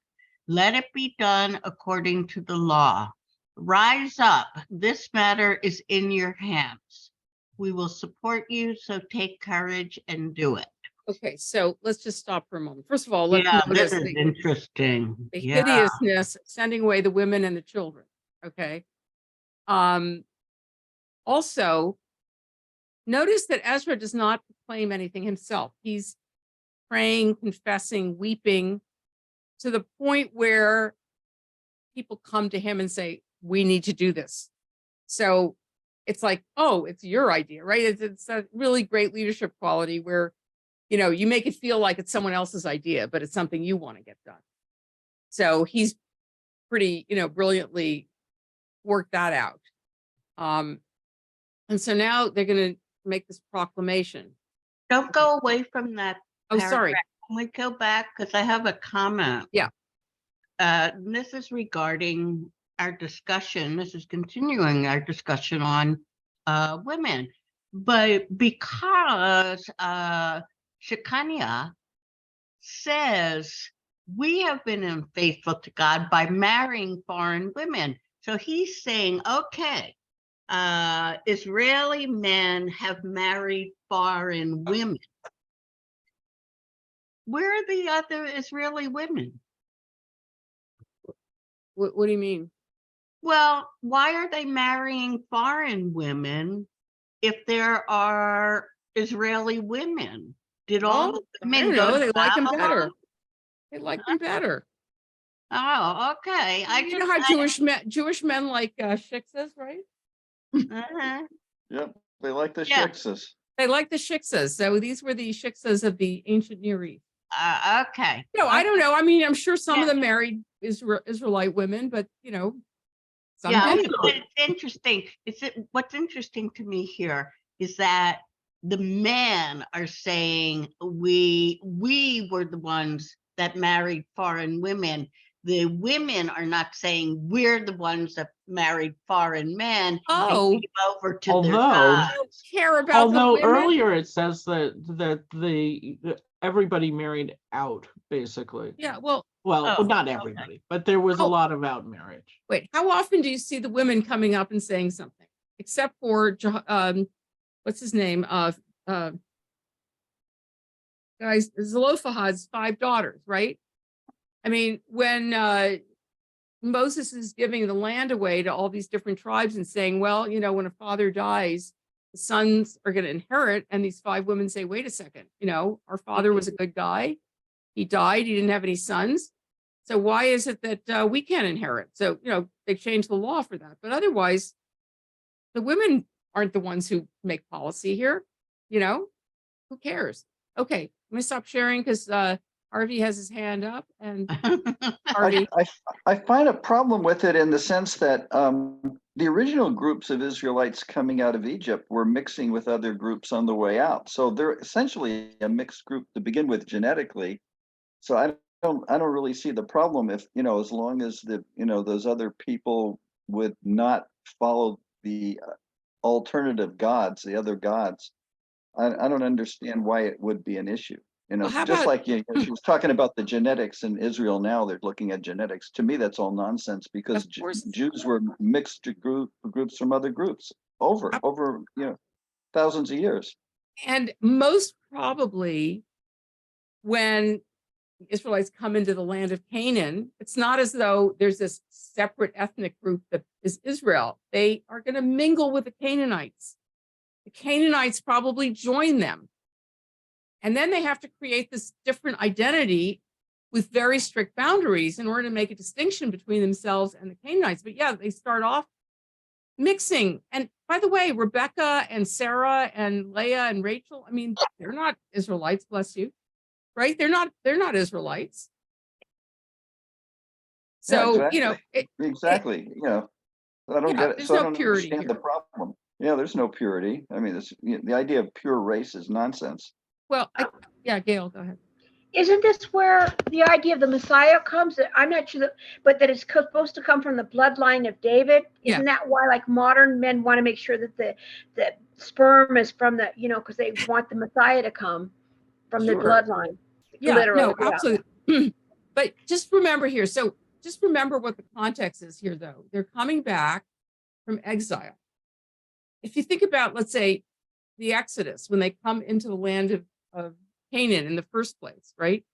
Let it be done according to the law. Rise up. This matter is in your hands. We will support you, so take courage and do it." Okay, so let's just stop for a moment. First of all, let's Yeah, this notice is interesting. the Yeah. hideousness of sending away the women and the children. Okay. Also, notice that Ezra does not proclaim anything himself. He's praying, confessing, weeping, to the point where people come to him and say, "We need to do this." So it's like, oh, it's your idea, right? It's a really great leadership quality where, you make it feel like it's someone else's idea, but it's something you want to get done. So he's pretty, brilliantly worked that out. And so now they're going to make this proclamation. Don't go away from that. Oh, sorry. paragraph. Can we go back? Because I have a comment. Yeah. This is regarding our discussion. This is continuing our discussion on women. But because Shechaniah says we have been unfaithful to God by marrying foreign women. So he's saying, okay, Israeli men have married foreign women. Where are the other Israeli women? What do you mean? Well, why are they marrying foreign women if there are Israeli women? Did all the I women don't go know. to They like them Babylon? better. They like them better. Oh, okay. You know how Jewish men like shiksas, right? Uh-huh. Yep, they like the Yeah. shiksas. They like the shiksas. So these were the shiksas of the ancient Near East. Okay. No, I don't know. I mean, I'm sure some of Yeah. them married Israelite women, but some Yeah, didn't. but it's interesting. What's interesting to me here is that the men are saying we were the ones that married foreign women. The women are not saying we're the ones that married foreign men Oh. and gave over to their Although- I gods. don't care about the Although women. earlier it says that everybody married out, basically. Yeah, well, Well, Oh, not okay. everybody, but there was a Oh. lot of out marriage. Wait, how often do you see the women coming up and saying something? Except for, what's his name? Guys, Zelophehad's 5 daughters, right? I mean, when Moses is giving the land away to all these different tribes and saying, well, you know, when a father dies, the sons are going to inherit. And these 5 women say, wait a second, you know, our father was a good guy. He died. He didn't have any sons. So why is it that we can't inherit? So, you know, they changed the law for that. But otherwise, the women aren't the ones who make policy here. You know, who cares? Okay, I'm going to stop sharing because Harvey has his hand up. And Harvey. I find a problem with it in the sense that the original groups of Israelites coming out of Egypt were mixing with other groups on the way out. So they're essentially a mixed group to begin with genetically. So I don't really see the problem if, you know, as long as those other people would not follow the alternative gods, the other gods. I don't understand why it would be an issue. You know, Well, how just about- like she was talking about the genetics in Israel now, they're looking at genetics. To me, that's all nonsense because Of course. Jews were mixed groups from other groups over, thousands of years. And most probably when the Israelites come into the land of Canaan, it's not as though there's this separate ethnic group that is Israel. They are going to mingle with the Canaanites. The Canaanites probably join them. And then they have to create this different identity with very strict boundaries in order to make a distinction between themselves and the Canaanites. But yeah, they start off mixing. And by the way, Rebecca and Sarah and Leah and Rachel, I mean, they're not Israelites, bless you, right? They're not Israelites. So, Yeah, you know, exactly. You know, I don't get it. there's So I no don't purity understand the here. problem. Yeah, there's no purity. I mean, the idea of pure race is nonsense. Well, yeah, Gail, go ahead. Isn't this where the idea of the Messiah comes? I'm not sure, but that it's supposed to come from the bloodline of David. Isn't that why, like, modern men want to make sure that the sperm is from the, you know, because they want the Messiah to come from the Sure. bloodline. Yeah, Literally, no, absolutely. But just remember here. So just remember what the context is here, though. They're coming back from exile. If you think about, let's say, the Exodus, when they come into the land of Canaan in the first place, right?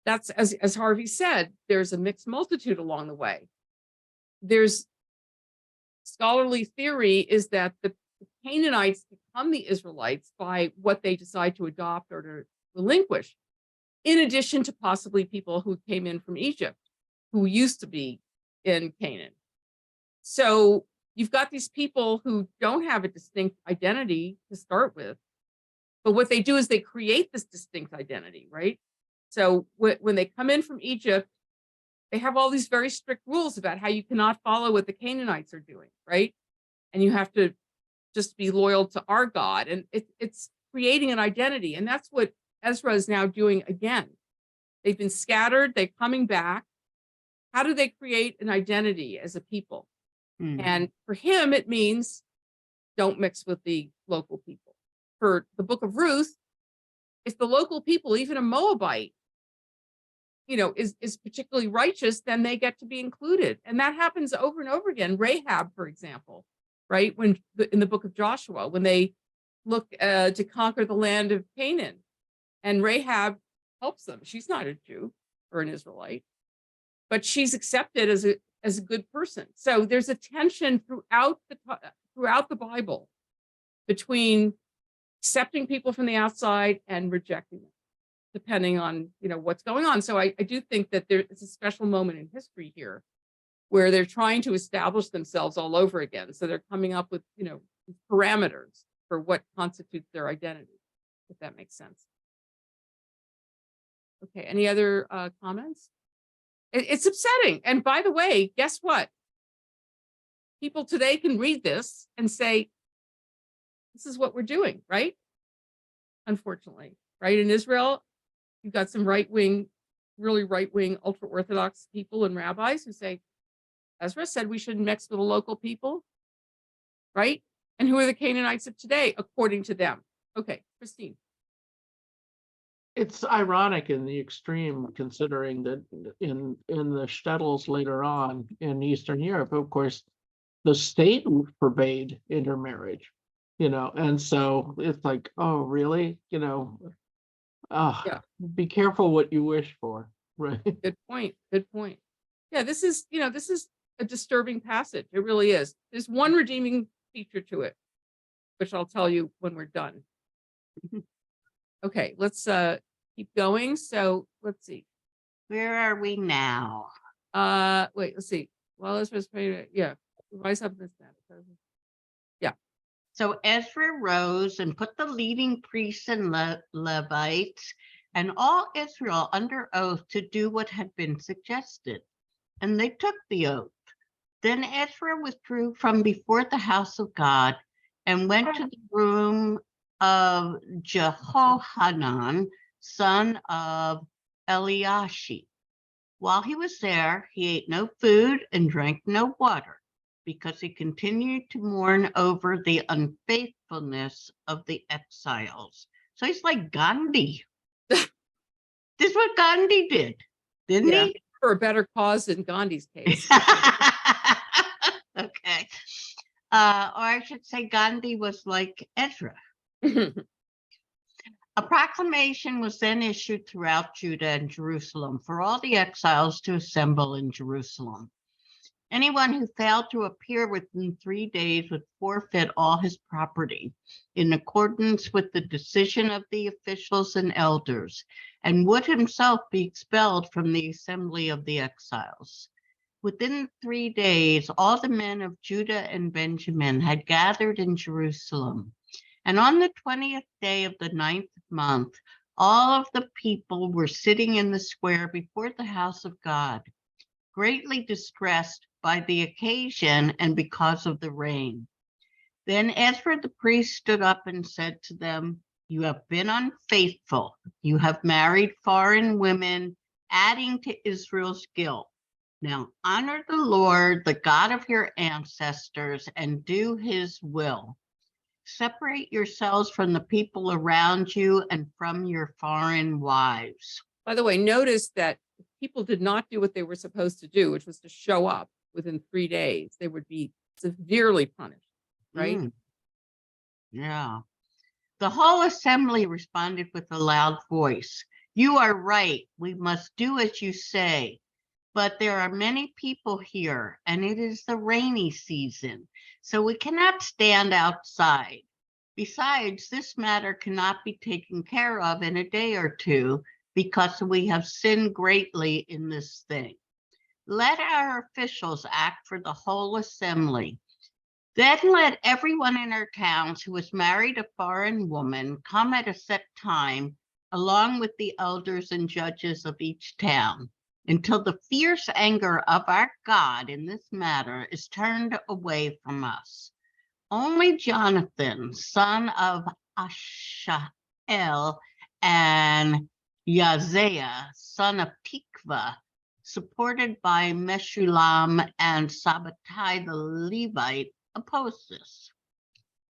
That's, as Harvey said, there's a mixed multitude along the way. There's scholarly theory is that the Canaanites become the Israelites by what they decide to adopt or to relinquish, in addition to possibly people who came in from Egypt, who used to be in Canaan. So you've got these people who don't have a distinct identity to start with, but what they do is they create this distinct identity, right? So when they come in from Egypt, they have all these very strict rules about how you cannot follow what the Canaanites are doing, right? And you have to just be loyal to our God. And it's creating an identity. And that's what Ezra is now doing again. They've been scattered, they're coming back. How do they create an identity as a people? And for him, it means don't mix with the local people. For the book of Ruth, if the local people, even a Moabite, you know, is particularly righteous, then they get to be included. And that happens over and over again. Rahab, for example, right? When in the book of Joshua, when they look to conquer the land of Canaan, and Rahab helps them. She's not a Jew or an Israelite, but she's accepted as a good person. So there's a tension throughout the Bible between accepting people from the outside and rejecting them, depending on, you know, what's going on. So I do think that it's a special moment in history here where they're trying to establish themselves all over again. So they're coming up with, you know, parameters for what constitutes their identity, if that makes sense. Okay, any other comments? It's upsetting. And by the way, guess what? People today can read this and say, this is what we're doing, right? Unfortunately, right? In Israel, you've got some right-wing, really right-wing, ultra-Orthodox people and rabbis who say, Ezra said we shouldn't mix with the local people, right? And who are the Canaanites of today, according to them? Okay, Christine. It's ironic in the extreme, considering that in the shtetls later on in Eastern Europe, of course, the state forbade intermarriage, and so it's like, oh, really? Yeah. Be careful what you wish for, right? Good point. Good point. Yeah, this is a disturbing passage. It really is. There's one redeeming feature to it, which I'll tell you when we're done. Okay, let's keep going. So let's see. Where are we now? Wait, let's see. Well, Ezra's yeah. Rise up this matter. Yeah. So Ezra rose and put the leading priests and Levites and all Israel under oath to do what had been suggested. And they took the oath. Then Ezra withdrew from before the house of God and went to the room of Jehohanan, son of Eliashib. While he was there, he ate no food and drank no water, because he continued to mourn over the unfaithfulness of the exiles. So he's like Gandhi. This is what Gandhi did, didn't he? For a better cause in Gandhi's case. Okay. Or I should say Gandhi was like Ezra. A proclamation was then issued throughout Judah and Jerusalem for all the exiles to assemble in Jerusalem. Anyone who failed to appear within 3 days would forfeit all his property in accordance with the decision of the officials and elders, and would himself be expelled from the assembly of the exiles. Within 3 days, all the men of Judah and Benjamin had gathered in Jerusalem. And on the 20th day of the 9th month, all of the people were sitting in the square before the house of God, greatly distressed by the occasion and because of the rain. Then Ezra the priest stood up and said to them, "You have been unfaithful. You have married foreign women, adding to Israel's guilt. Now honor the Lord, the God of your ancestors, and do his will. Separate yourselves from the people around you and from your foreign wives." By the way, notice that if people did not do what they were supposed to do, which was to show up within 3 days, they would be severely punished, right? Yeah. The whole assembly responded with a loud voice. "You are right. We must do as you say. But there are many people here, and it is the rainy season, so we cannot stand outside. Besides, this matter cannot be taken care of in a day or two, because we have sinned greatly in this thing. Let our officials act for the whole assembly. Then let everyone in our towns who has married a foreign woman come at a set time, along with the elders and judges of each town, until the fierce anger of our God in this matter is turned away from us. Only Jonathan, son of Ashael, and Yaziah, son of Tikva, supported by Meshulam and Sabbatai the Levite, opposed this.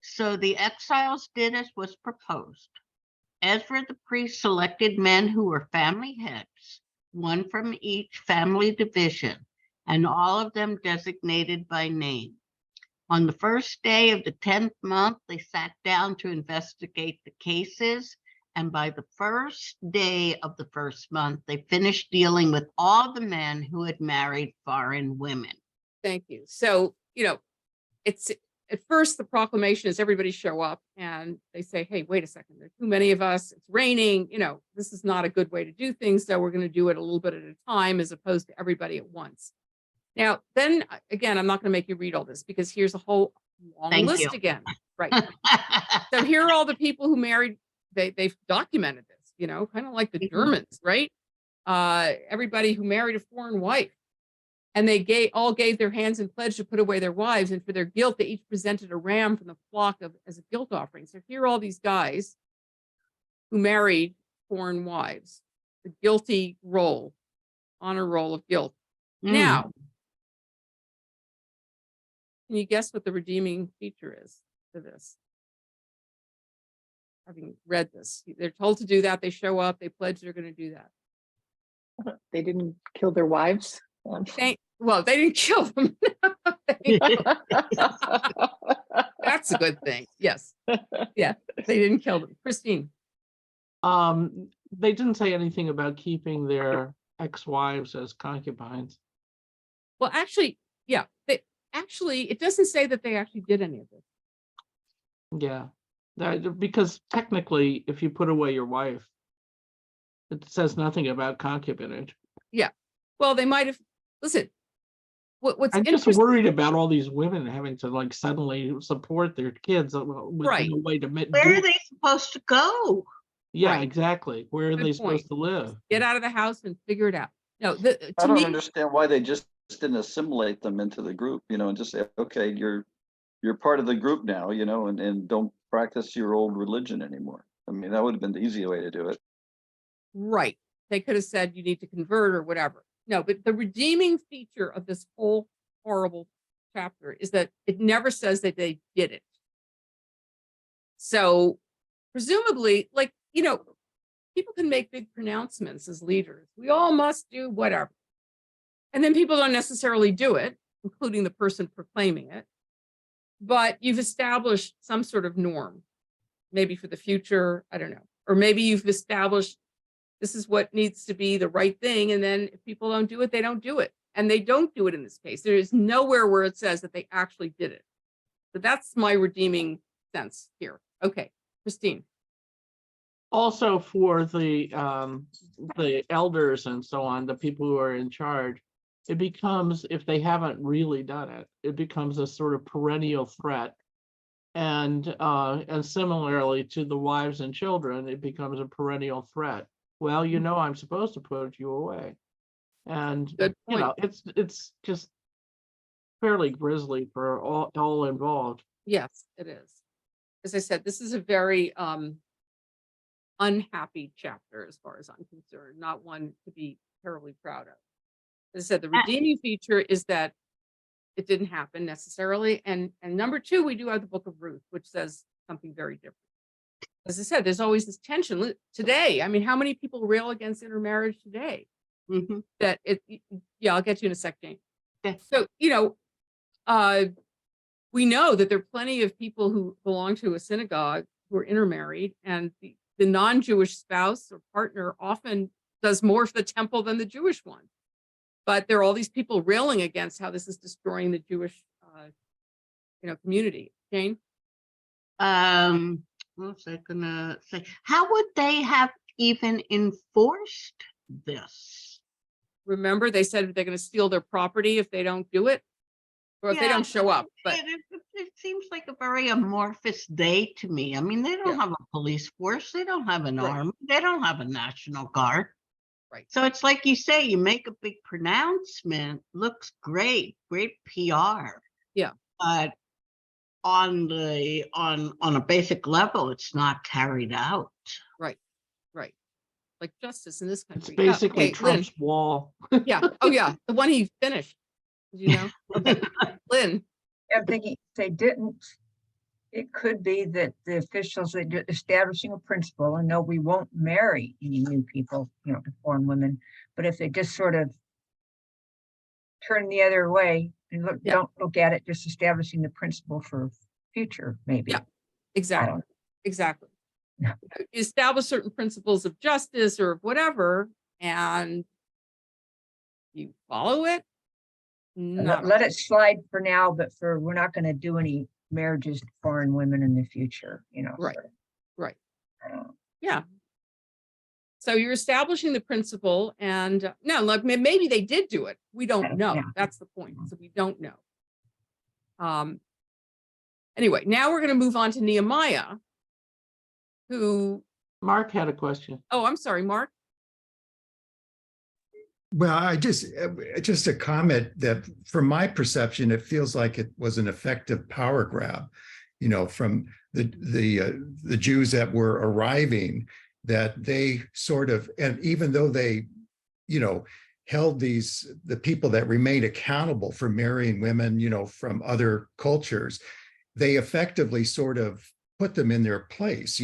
So the exiles did as was proposed. Ezra the priest selected men who were family heads, one from each family division, and all of them designated by name. On the first day of the 10th month, they sat down to investigate the cases, and by the first day of the first month, they finished dealing with all the men who had married foreign women. Thank you. So, it's at first the proclamation is everybody show up, and they say, hey, wait a second, there's too many of us, it's raining, this is not a good way to do things, so we're going to do it a little bit at a time as opposed to everybody at once. Now, then again, I'm not going to make you read all this, because here's a whole long list again. Right. So here are all the people who married, they've documented this, kind of like the Germans, right? Everybody who married a foreign wife. And they all gave their hands in pledge to put away their wives, and for their guilt, they each presented a ram from the flock as a guilt offering. So here are all these guys who married foreign wives, the guilty roll, honor roll of guilt. Now, can you guess what the redeeming feature is to this? having read this. They're told to do that. They show up. They pledge they're going to do that. They didn't kill their wives. Well, they didn't kill them. That's a good thing. Yes. Yeah, they didn't kill them. Christine. They didn't say anything about keeping their ex-wives as concubines. Well, actually, yeah, it doesn't say that they actually did any of this. Yeah, because technically, if you put away your wife, it says nothing about concubinage. Yeah. Well, they might have. Listen, what's I'm just interesting- worried about all these women having to like suddenly support their kids with Right. no way to Where are they supposed to go? Yeah, Right. exactly. Where are Good they supposed point. to live? Get out of the house and figure it out. No, I to don't me, understand why they just didn't assimilate them into the group, and just say, okay, you're part of the group now, and don't practice your old religion anymore. I mean, that would have been the easy way to do it. right. They could have said you need to convert or whatever. No, but the redeeming feature of this whole horrible chapter is that it never says that they did it. So presumably, people can make big pronouncements as leaders. We all must do whatever. And then people don't necessarily do it, including the person proclaiming it. But you've established some sort of norm, maybe for the future, I don't know. Or maybe you've established this is what needs to be the right thing. And then if people don't do it, they don't do it. And they don't do it in this case. There is nowhere where it says that they actually did it. So that's my redeeming sense here. Okay, Christine. Also for the elders and so on, the people who are in charge, it becomes, if they haven't really done it, it becomes a sort of perennial threat. And similarly to the wives and children, it becomes a perennial threat. Well, I'm supposed to put you away. And Good point. It's just fairly grisly for all involved. Yes, it is. As I said, this is a very unhappy chapter as far as I'm concerned, not one to be terribly proud of. As I said, the redeeming feature is that it didn't happen necessarily. And number two, we do have the book of Ruth, which says something very different. As I said, there's always this tension today. I mean, how many people rail against intermarriage today? Mhm. That I'll get to you in a second. Okay. So, we know that there are plenty of people who belong to a synagogue who are intermarried, and the non-Jewish spouse or partner often does more for the temple than the Jewish one. But there are all these people railing against how this is destroying the Jewish, community. Jane? What was I gonna say? How would they have even enforced this? Remember, they said they're going to steal their property if they don't do it, or if they Yeah, don't show up. But it seems like a very amorphous day to me. I mean, they don't Yeah. have a police force, they don't have an Right. army, they don't have a National Guard. Right. So it's like you say, you make a big pronouncement, looks great PR. Yeah. But on a basic level, it's not carried out. right, like justice in this It's country. basically Okay, Lynn. Trump's wall. Yeah. Oh, yeah. The one he finished. Did you know? Okay. Lynn. I'm thinking if they didn't, it could be that the officials are establishing a principle and no, we won't marry any new people, to foreign women. But if they just sort of turn the other way and Yeah. don't look at it, just establishing the principle for future, maybe. Yeah. Exactly. don't- Exactly. Yeah. You establish certain principles of justice or whatever, and you follow it. Let it slide for now, but we're not going to do any marriages to foreign women in the future, Right. so, Right. I don't know. Yeah. So you're establishing the principle, and no, like maybe they did do it. We don't know. Yeah. That's the point. So we don't know. Anyway, now we're going to move on to Nehemiah, who. Mark had a question. Oh, I'm sorry, Mark. Well, I just a comment that from my perception, it feels like it was an effective power grab, from the Jews that were arriving, that they sort of, and even though they, held the people that remained accountable for marrying women, from other cultures, they effectively sort of put them in their place,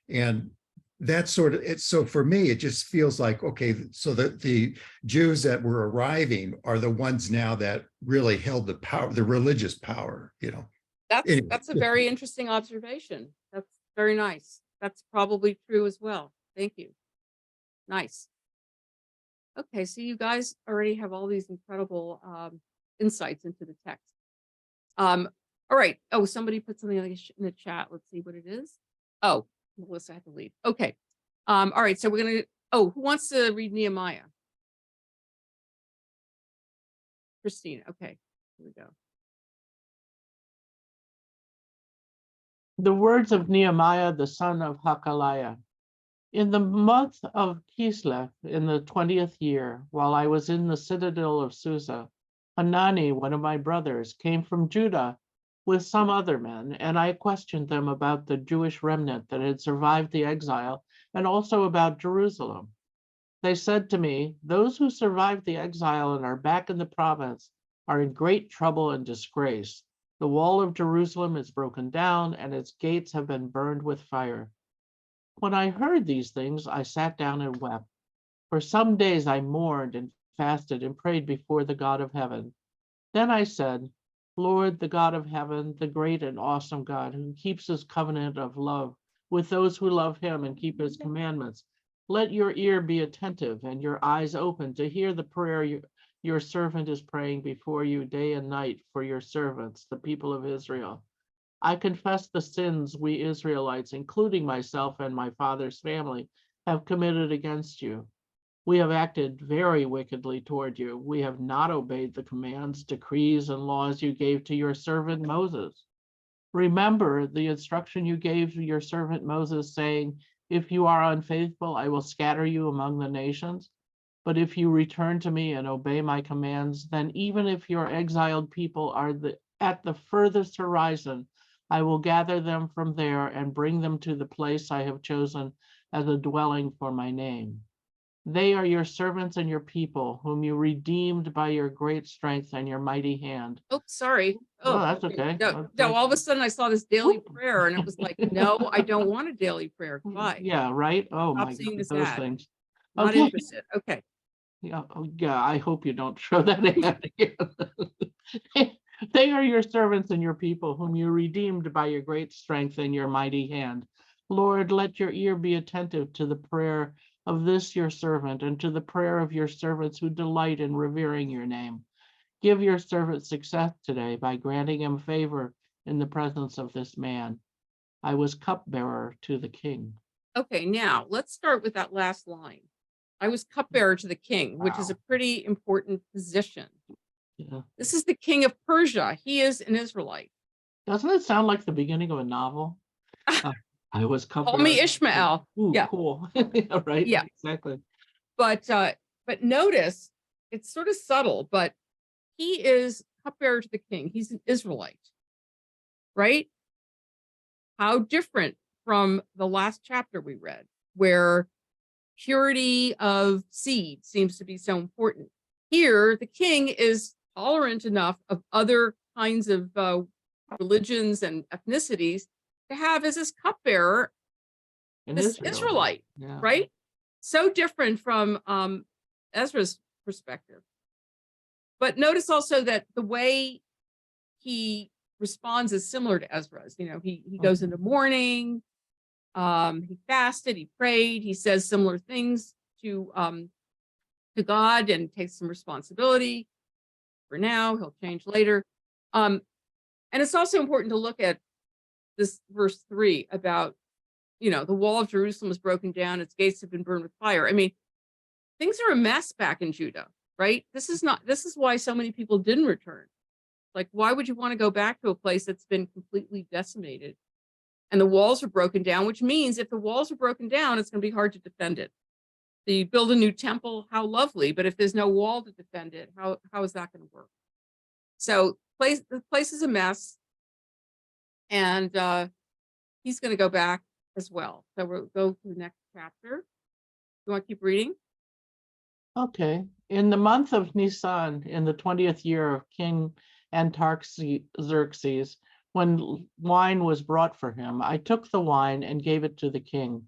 and that's sort of it. So for me, it just feels like, okay, so that the Jews that were arriving are the ones now that really held the power, the religious power, Anyway, That's a very interesting observation. That's very nice. That's probably true as well. Thank you. Nice. Okay, so you guys already have all these incredible insights into the text. All right. Oh, somebody put something in the chat. Let's see what it is. Oh, Melissa had to leave. Okay. All right. So we're gonna. Oh, who wants to read Nehemiah? Christina. Okay. Here we go. The words of Nehemiah, the son of Hakaliah. In the month of Kislev, in the 20th year, while I was in the citadel of Susa, Hanani, one of my brothers, came from Judah with some other men, and I questioned them about the Jewish remnant that had survived the exile, and also about Jerusalem. They said to me, "Those who survived the exile and are back in the province are in great trouble and disgrace. The wall of Jerusalem is broken down, and its gates have been burned with fire." When I heard these things, I sat down and wept. For some days I mourned and fasted and prayed before the God of heaven. Then I said, "Lord, the God of heaven, the great and awesome God who keeps his covenant of love with those who love him and keep his commandments, let your ear be attentive and your eyes open to hear the prayer your servant is praying before you day and night for your servants, the people of Israel. I confess the sins we Israelites, including myself and my father's family, have committed against you. We have acted very wickedly toward you. We have not obeyed the commands, decrees, and laws you gave to your servant Moses. Remember the instruction you gave to your servant Moses, saying, 'If you are unfaithful, I will scatter you among the nations. But if you return to me and obey my commands, then even if your exiled people are at the furthest horizon, I will gather them from there and bring them to the place I have chosen as a dwelling for my name. They are your servants and your people, whom you redeemed by your great strength and your mighty hand.'" Oh, sorry. Oh, Oh, that's okay. No, all of a sudden I saw this daily prayer and it was like, no, I don't want a daily prayer. Goodbye. Yeah, right? Oh Stop my seeing God, this those ad. things. Not Okay. interested. Okay. Yeah, oh, yeah, I hope you don't throw that ad again. They are your servants and your people, whom you redeemed by your great strength and your mighty hand. Lord, let your ear be attentive to the prayer of this your servant and to the prayer of your servants who delight in revering your name. Give your servant success today by granting him favor in the presence of this man. I was cupbearer to the king. Okay, now let's start with that last line. I was cupbearer to the king, which is a pretty important position. Yeah. This is the king of Persia. He is an Israelite. Doesn't it sound like the beginning of a novel? I was Call me cupbearer. Ishmael. Ooh, Yeah. cool. Yeah, right. Yeah. Exactly. But notice it's sort of subtle, but he is cupbearer to the king. He's an Israelite, right? How different from the last chapter we read, where purity of seed seems to be so important. Here, the king is tolerant enough of other kinds of religions and ethnicities to have as his cupbearer this Israelite, Yeah. right? So different from Ezra's perspective. But notice also that the way he responds is similar to Ezra's. He goes into mourning, he fasted, he prayed, he says similar things to God and takes some responsibility for now. He'll change later. And it's also important to look at this verse 3 about, the wall of Jerusalem was broken down, its gates have been burned with fire. I mean, things are a mess back in Judah, right? This is why so many people didn't return. Like, why would you want to go back to a place that's been completely decimated? And the walls are broken down, which means if the walls are broken down, it's going to be hard to defend it. So you build a new temple, how lovely, but if there's no wall to defend it, how is that going to work? So the place is a mess, and he's going to go back as well. So we'll go to the next chapter. You want to keep reading? Okay. In the month of Nisan, in the 20th year of King Artaxerxes, When wine was brought for him, I took the wine and gave it to the king.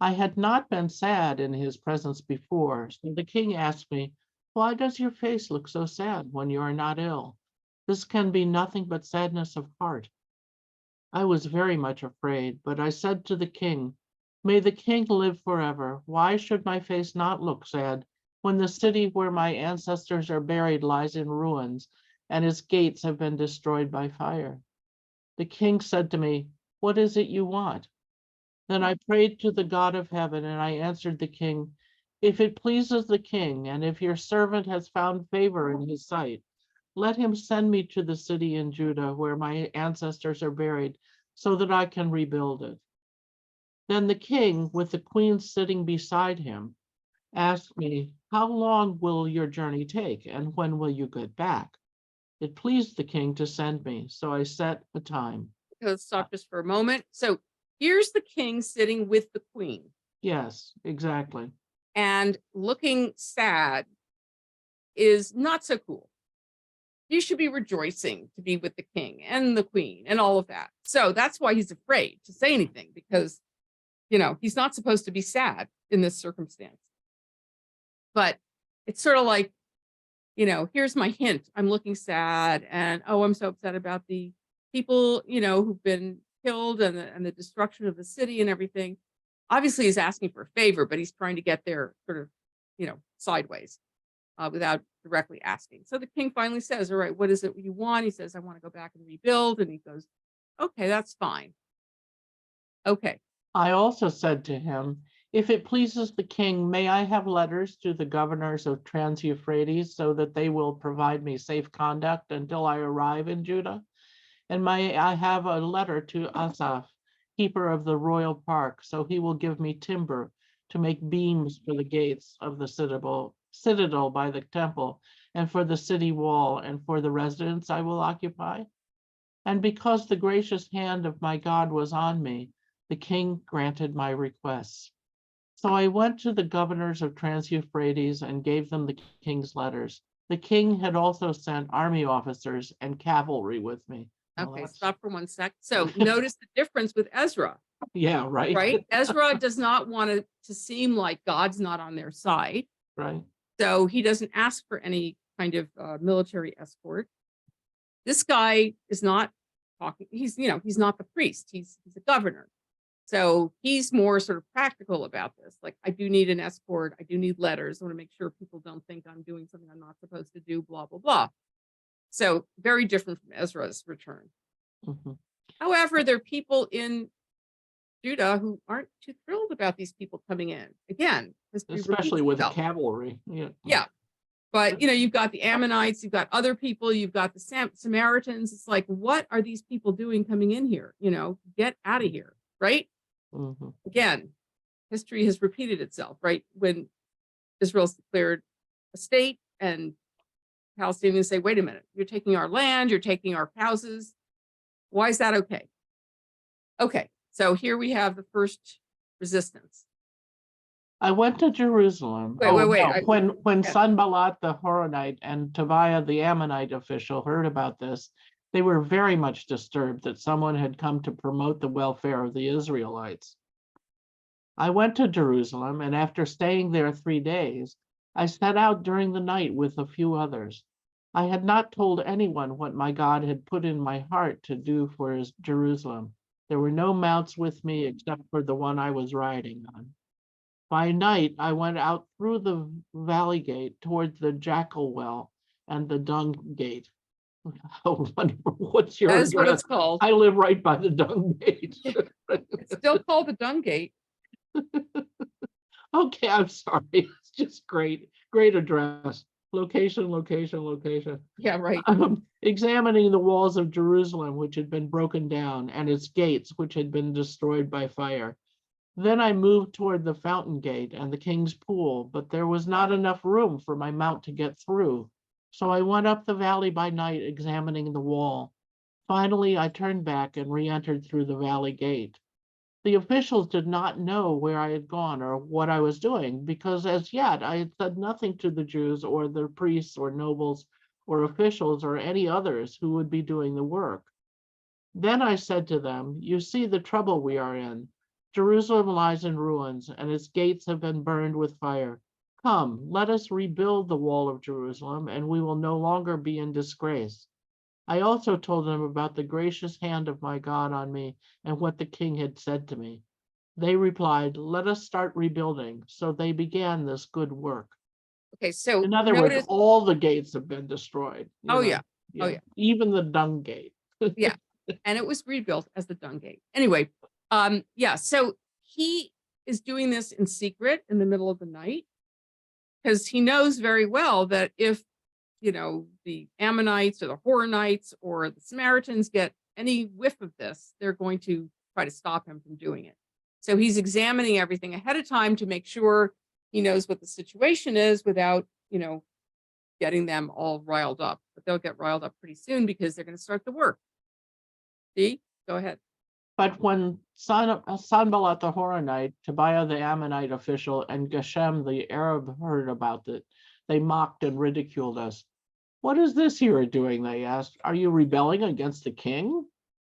I had not been sad in his presence before, so the king asked me, "Why does your face look so sad when you are not ill? This can be nothing but sadness of heart." I was very much afraid, but I said to the king, "May the king live forever. Why should my face not look sad when the city where my ancestors are buried lies in ruins and its gates have been destroyed by fire?" The king said to me, "What is it you want?" Then I prayed to the God of heaven, and I answered the king, "If it pleases the king, and if your servant has found favor in his sight, let him send me to the city in Judah where my ancestors are buried, so that I can rebuild it." Then the king, with the queen sitting beside him, asked me, "How long will your journey take, and when will you get back?" It pleased the king to send me, so I set a time. Let's stop just for a moment. So here's the king sitting with the queen Yes, exactly. and looking sad is not so cool. You should be rejoicing to be with the king and the queen and all of that. So that's why he's afraid to say anything, because, he's not supposed to be sad in this circumstance. But it's sort of like, here's my hint. I'm looking sad, and oh, I'm so upset about the people, who've been killed and the destruction of the city and everything. Obviously, he's asking for a favor, but he's trying to get there sort of, sideways, without directly asking. So the king finally says, "All right, what is it you want?" He says, "I want to go back and rebuild." And he goes, "Okay, that's fine." Okay. I also said to him, "If it pleases the king, may I have letters to the governors of Trans-Euphrates so that they will provide me safe conduct until I arrive in Judah? And may I have a letter to Asaph, keeper of the royal park, so he will give me timber to make beams for the gates of the citadel by the temple, and for the city wall, and for the residence I will occupy?" And because the gracious hand of my God was on me, the king granted my requests. So I went to the governors of Trans-Euphrates and gave them the king's letters. The king had also sent army officers and cavalry with me. Well, Okay, that's- stop for 1 sec. So notice the difference with Ezra, Yeah, right. right? Ezra does not want to seem like God's not on their side. Right. So he doesn't ask for any kind of military escort. This guy is not talking. He's not the priest. He's a governor. So he's more sort of practical about this. Like, I do need an escort. I do need letters. I want to make sure people don't think I'm doing something I'm not supposed to do, blah, blah, blah. So very different from Ezra's return. Mhm. However, there are people in Judah who aren't too thrilled about these people coming in. Again, history Especially repeats with itself. cavalry. Yeah. Yeah. But, you've got the Ammonites, you've got other people, you've got the Samaritans. It's like, what are these people doing coming in here? Get out of here, right? Mhm. Again, history has repeated itself, right? When Israel's declared a state and Palestinians say, wait a minute, you're taking our land, you're taking our houses. Why is that okay? Okay, so here we have the first resistance. I went to Jerusalem. Wait. No, when yeah. Sanballat the Horonite and Tobiah the Ammonite official heard about this, they were very much disturbed that someone had come to promote the welfare of the Israelites. I went to Jerusalem, and after staying there 3 days, I set out during the night with a few others. I had not told anyone what my God had put in my heart to do for Jerusalem. There were no mounts with me except for the one I was riding on. By night, I went out through the valley gate towards the jackal well and the dung gate. Oh, what's your That is what address? it's called. I live right by the dung gate. It's still called the Dung Gate. Okay, I'm sorry. It's just great address. Location. Yeah, right. Examining the walls of Jerusalem, which had been broken down, and its gates, which had been destroyed by fire. Then I moved toward the fountain gate and the king's pool, but there was not enough room for my mount to get through. So I went up the valley by night, examining the wall. Finally, I turned back and re-entered through the valley gate. The officials did not know where I had gone or what I was doing, because as yet I had said nothing to the Jews or the priests or nobles or officials or any others who would be doing the work. Then I said to them, you see the trouble we are in. Jerusalem lies in ruins, and its gates have been burned with fire. Come, let us rebuild the wall of Jerusalem, and we will no longer be in disgrace. I also told them about the gracious hand of my God on me and what the king had said to me. They replied, let us start rebuilding. So they began this good work. Okay, so In other words, notice, all the gates have been destroyed. oh yeah, oh yeah, Even the dung gate. yeah. And it was rebuilt as the dung gate. Anyway, yeah, so he is doing this in secret in the middle of the night because he knows very well that if, you know, the Ammonites or the Horonites or the Samaritans get any whiff of this, they're going to try to stop him from doing it. So he's examining everything ahead of time to make sure he knows what the situation is without, you know, getting them all riled up. But they'll get riled up pretty soon because they're going to start the work. See, go ahead. But when Sanballat the Horonite, Tobiah the Ammonite official, and Geshem the Arab heard about it, they mocked and ridiculed us. What is this you are doing? They asked. Are you rebelling against the king?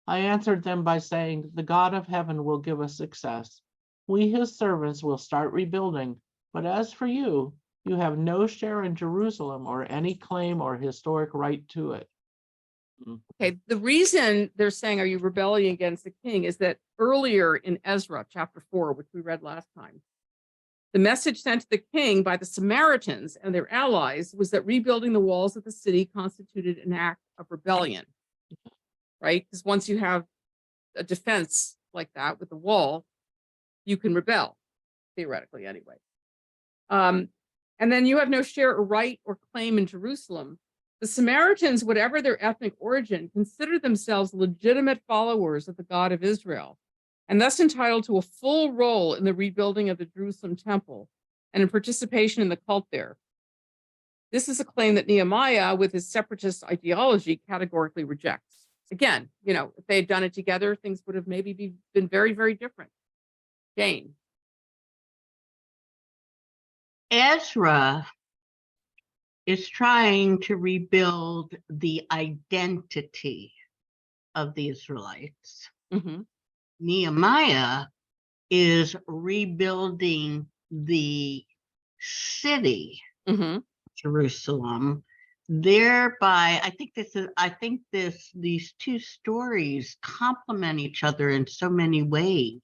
I answered them by saying, the God of heaven will give us success. We, his servants, will start rebuilding. But as for you, you have no share in Jerusalem or any claim or historic right to it. Okay, the reason they're saying, are you rebelling against the king, is that earlier in Ezra chapter 4, which we read last time, the message sent to the king by the Samaritans and their allies was that rebuilding the walls of the city constituted an act of rebellion, right? Because once you have a defense like that with the wall, you can rebel, theoretically anyway. And then you have no share or right or claim in Jerusalem. The Samaritans, whatever their ethnic origin, consider themselves legitimate followers of the God of Israel, and thus entitled to a full role in the rebuilding of the Jerusalem temple and in participation in the cult there. This is a claim that Nehemiah, with his separatist ideology, categorically rejects. Again, you know, if they had done it together, things would have maybe been very, very different. Jane. Ezra is trying to rebuild the identity of the Israelites. Mm-hmm. Nehemiah is rebuilding the city, Mm-hmm. Jerusalem. Thereby, I think these two stories complement each other in so many ways,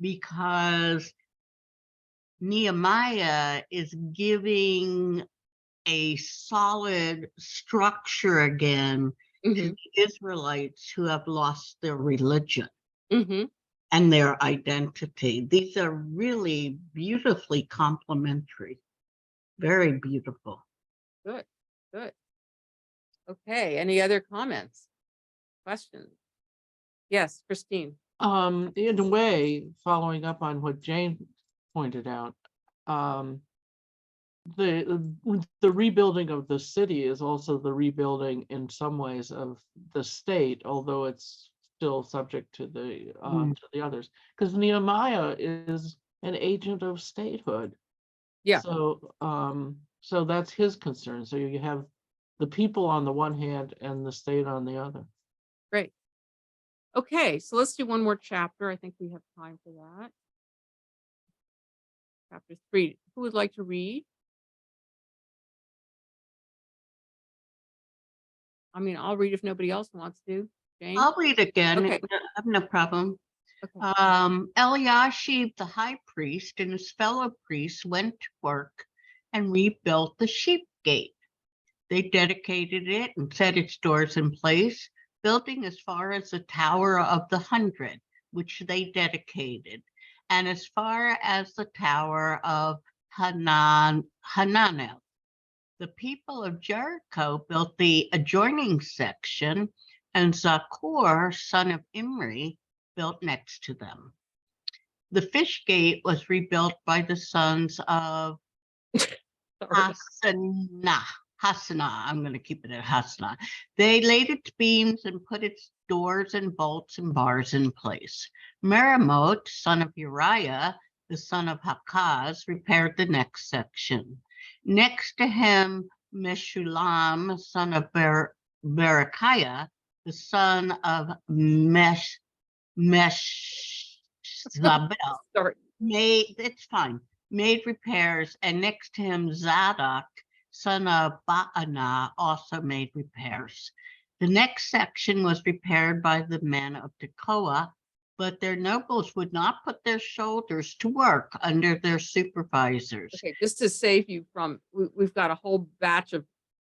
because Nehemiah is giving a solid structure again to the Israelites who have lost their religion and their identity. These are really beautifully complementary. Very beautiful. Good, good. Okay, any other comments, questions? Yes, Christine. In a way, following up on what Jane pointed out, the rebuilding of the city is also the rebuilding in some ways of the state, although it's still subject to the others, because Nehemiah is an agent of statehood. Yeah. So so that's his concern. So you have the people on the one hand and the state on the other. Great. Okay, so let's do one more chapter. I think we have time for that. Chapter 3. Who would like to read? I mean, I'll read if nobody else wants to. Jane? I'll read again. Okay. I have no problem. Okay. Eliashib, the high priest, and his fellow priests went to work and rebuilt the sheep gate. They dedicated it and set its doors in place, building as far as the Tower of the 100, which they dedicated, and as far as the Tower of Hananel. The people of Jericho built the adjoining section, and Zakur, son of Imri, built next to them. The fish gate was rebuilt by the sons of Hassanah. I'm going to keep it at Hassanah. They laid its beams and put its doors and bolts and bars in place. Meremoth, son of Uriah, the son of Hakaz, repaired the next section. Next to him, Meshulam, son of Berechiah, the son of Meshzabel, Sorry. it's fine, made repairs, and next to him Zadok, son of Baana, also made repairs. The next section was repaired by the men of Tekoa, but their nobles would not put their shoulders to work under their supervisors. Okay, just to save you from, we've got a whole batch of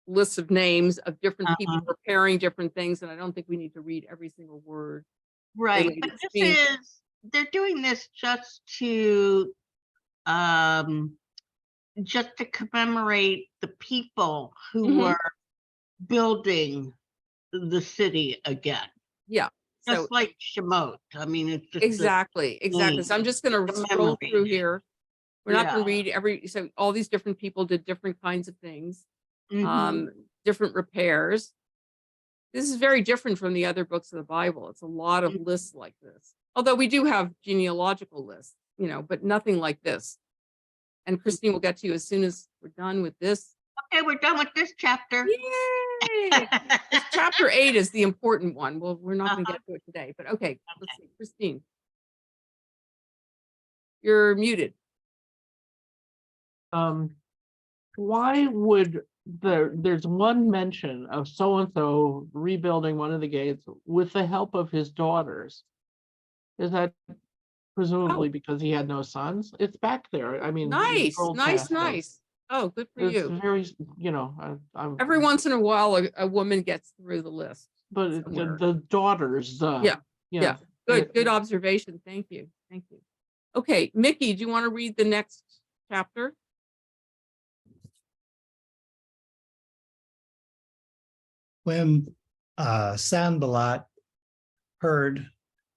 lists of names of different people repairing different things, and I don't think we need to read every single word. Right, related but to this being- is, they're doing this just to commemorate the people who Mhm. were building the city again. Yeah. So Just like Shemot. I mean, it's just exactly. So I'm just going to scroll through commemorate. here. We're not going to Yeah. read so all these different people did different kinds of things, Mhm. different repairs. This is very different from the other books of the Bible. It's a lot of lists like this. Although we do have genealogical lists, but nothing like this. And Christine will get to you as soon as we're done with this. Okay, we're done with this chapter. Yay! This chapter 8 is the important one. Well, we're not going to get to it today, but okay, let's see. Christine, you're muted. Why would there's one mention of so-and-so rebuilding one of the gates with the help of his daughters? Is that presumably because he had no sons? It's back there. I mean, you scroll past it. Nice. Oh, good for It's you. very, I'm. Every once in a while, a woman gets through the list. But somewhere. the daughters, Yeah. yeah. Good observation. Thank you. Okay, Mickey, do you want to read the next chapter? When Sanballat heard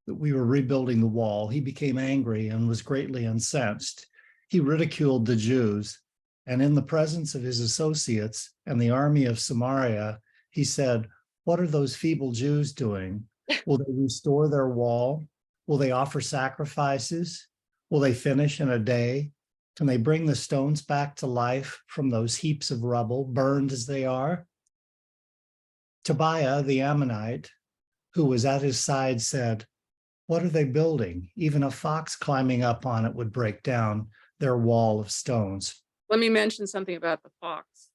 that we were rebuilding the wall, he became angry and was greatly incensed. He ridiculed the Jews, and in the presence of his associates and the army of Samaria, he said, "What are those feeble Jews doing? Will they restore their wall? Will they offer sacrifices? Will they finish in a day? Can they bring the stones back to life from those heaps of rubble, burned as they are?" Tobiah the Ammonite, who was at his side, said, "What are they building? Even a fox climbing up on it would break down their wall of stones." Let me mention something about the fox.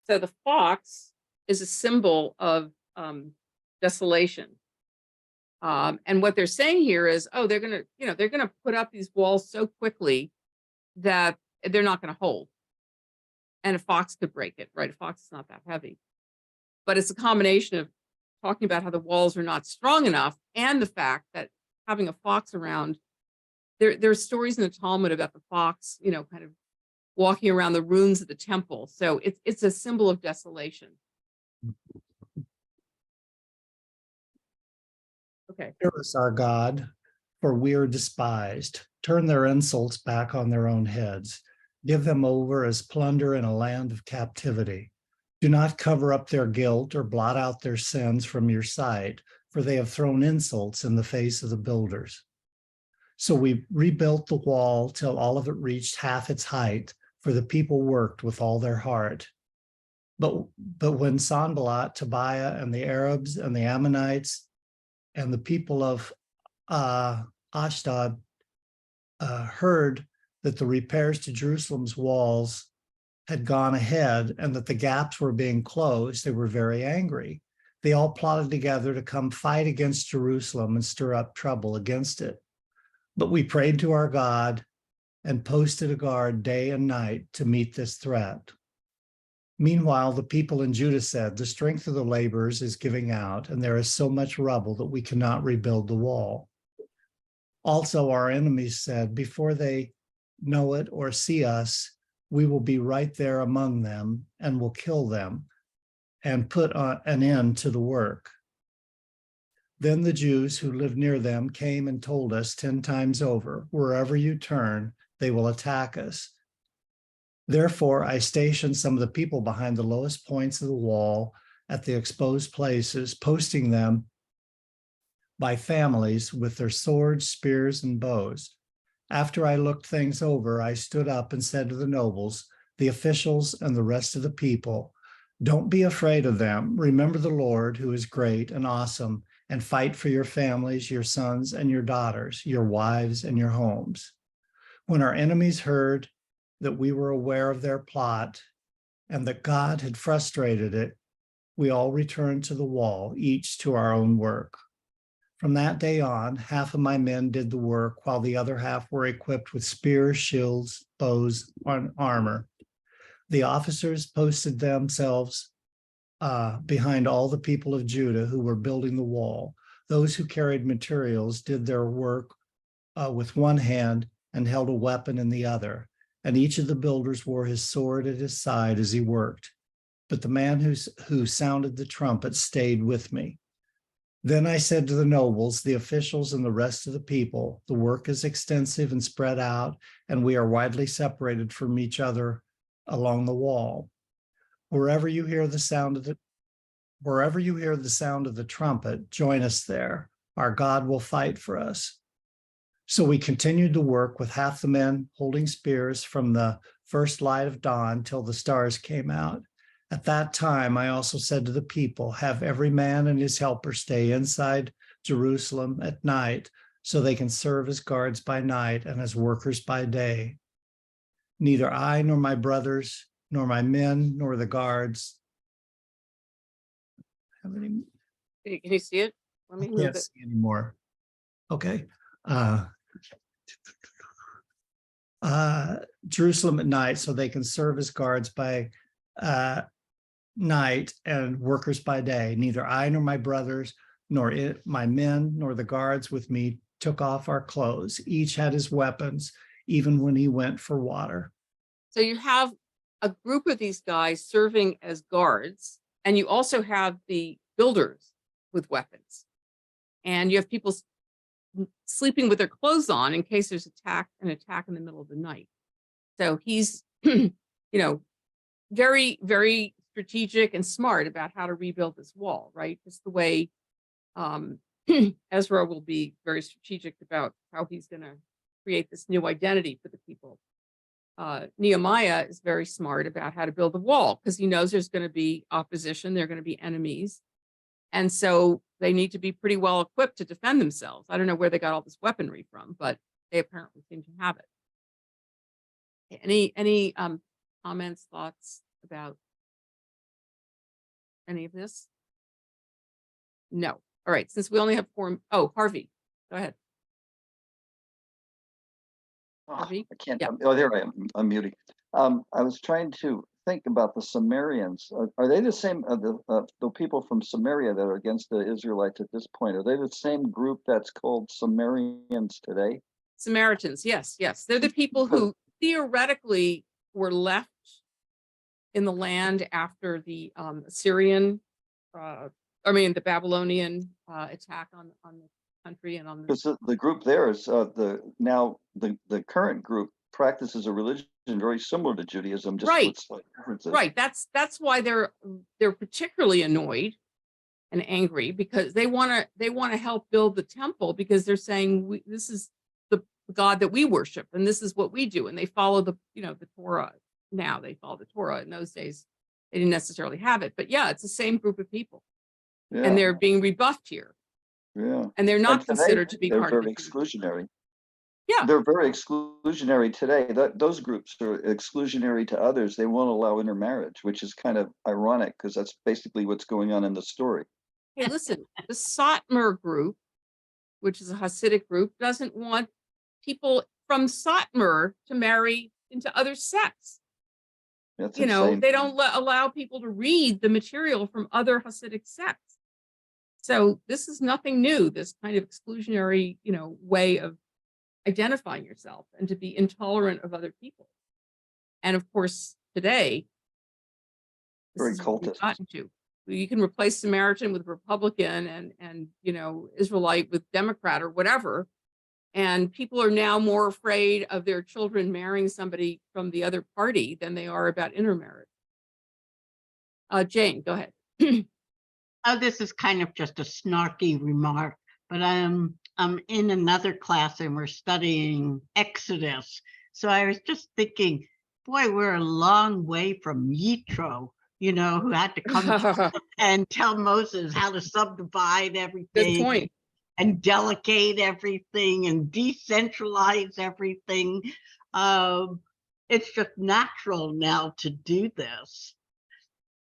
So the fox is a symbol of desolation. And what they're saying here is, they're going to put up these walls so quickly that they're not going to hold. And a fox could break it, right? A fox is not that heavy. But it's a combination of talking about how the walls are not strong enough and the fact that having a fox around, there's stories in the Talmud about the fox, kind of walking around the ruins of the temple. So it's a symbol of desolation. Okay. Hear us, our God, for we are despised. Turn their insults back on their own heads. Give them over as plunder in a land of captivity. Do not cover up their guilt or blot out their sins from your sight, for they have thrown insults in the face of the builders. So we rebuilt the wall till all of it reached half its height, for the people worked with all their heart. But when Sanballat, Tobiah, and the Arabs and the Ammonites and the people of Ashdod heard that the repairs to Jerusalem's walls had gone ahead and that the gaps were being closed, they were very angry. They all plotted together to come fight against Jerusalem and stir up trouble against it. But we prayed to our God and posted a guard day and night to meet this threat. Meanwhile, the people in Judah said, "The strength of the laborers is giving out, and there is so much rubble that we cannot rebuild the wall." Also, our enemies said, "Before they know it or see us, we will be right there among them and will kill them and put an end to the work." Then the Jews who lived near them came and told us 10 times over, "Wherever you turn, they will attack us." Therefore, I stationed some of the people behind the lowest points of the wall at the exposed places, posting them by families with their swords, spears, and bows. After I looked things over, I stood up and said to the nobles, the officials, and the rest of the people, Don't be afraid of them. Remember the Lord, who is great and awesome, and fight for your families, your sons and your daughters, your wives and your homes. When our enemies heard that we were aware of their plot and that God had frustrated it, we all returned to the wall, each to our own work. From that day on, half of my men did the work, while the other half were equipped with spears, shields, bows, and armor. The officers posted themselves behind all the people of Judah who were building the wall. Those who carried materials did their work with one hand and held a weapon in the other, and each of the builders wore his sword at his side as he worked. But the man who sounded the trumpet stayed with me. Then I said to the nobles, the officials, and the rest of the people, the work is extensive and spread out, and we are widely separated from each other along the wall. Wherever you hear the sound of the trumpet, join us there. Our God will fight for us. So we continued to work with half the men holding spears from the first light of dawn till the stars came out. At that time, I also said to the people, have every man and his helper stay inside Jerusalem at night, so they can serve as guards by night and as workers by day. Neither I nor my brothers, nor my men, nor the guards have any. Can you see it? Let me move Can't it. see anymore. Okay. Jerusalem at night, so they can serve as guards by night and workers by day. Neither I nor my brothers, nor my men, nor the guards with me took off our clothes. Each had his weapons, even when he went for water. So you have a group of these guys serving as guards, and you also have the builders with weapons. And you have people sleeping with their clothes on in case there's an attack in the middle of the night. So he's, very, very strategic and smart about how to rebuild this wall, right? Just the way Ezra will be very strategic about how he's going to create this new identity for the people. Nehemiah is very smart about how to build the wall because he knows there's going to be opposition, there are going to be enemies. And so they need to be pretty well equipped to defend themselves. I don't know where they got all this weaponry from, but they apparently seem to have it. Any comments, thoughts about any of this? No. All right. Since we only have Harvey, go ahead. Harvey? I can't. Yeah. Oh, there I am. I'm muting. I was trying to think about the Sumerians. Are they the same? The people from Samaria that are against the Israelites at this point, are they the same group that's called Sumerians today? Samaritans, yes. They're the people who theoretically were left in the land after the Assyrian, the Babylonian attack on the country and on the. Because the group there is the current group practices a religion very similar to Judaism, just Right. with slight differences. Right. That's why they're particularly annoyed and angry because they want to help build the temple because they're saying this is the God that we worship and this is what we do, and they follow the Torah. Now they follow the Torah. In those days, they didn't necessarily have it, but yeah, it's the same group of people, Yeah. and they're being rebuffed here. Yeah. And they're not today, considered to be they're part of very the exclusionary. Yeah. They're very exclusionary today. Those groups are exclusionary to others. They won't allow intermarriage, which is kind of ironic because that's basically what's going on in the story. Hey, listen, the Satmar group, which is a Hasidic group, doesn't want people from Satmar to marry into other sects. That's They insane. don't allow people to read the material from other Hasidic sects. So this is nothing new, this kind of exclusionary, way of identifying yourself and to be intolerant of other people. And of course, today, this Very is what we've cultist. gotten to. You can replace Samaritan with Republican and Israelite with Democrat or whatever. And people are now more afraid of their children marrying somebody from the other party than they are about intermarriage. Jane, go ahead. Oh, this is kind of just a snarky remark, but I'm in another class and we're studying Exodus. So I was just thinking, boy, we're a long way from Yitro. who had to come and tell Moses how to subdivide Good everything point. and delegate everything and decentralize everything. It's just natural now to do this.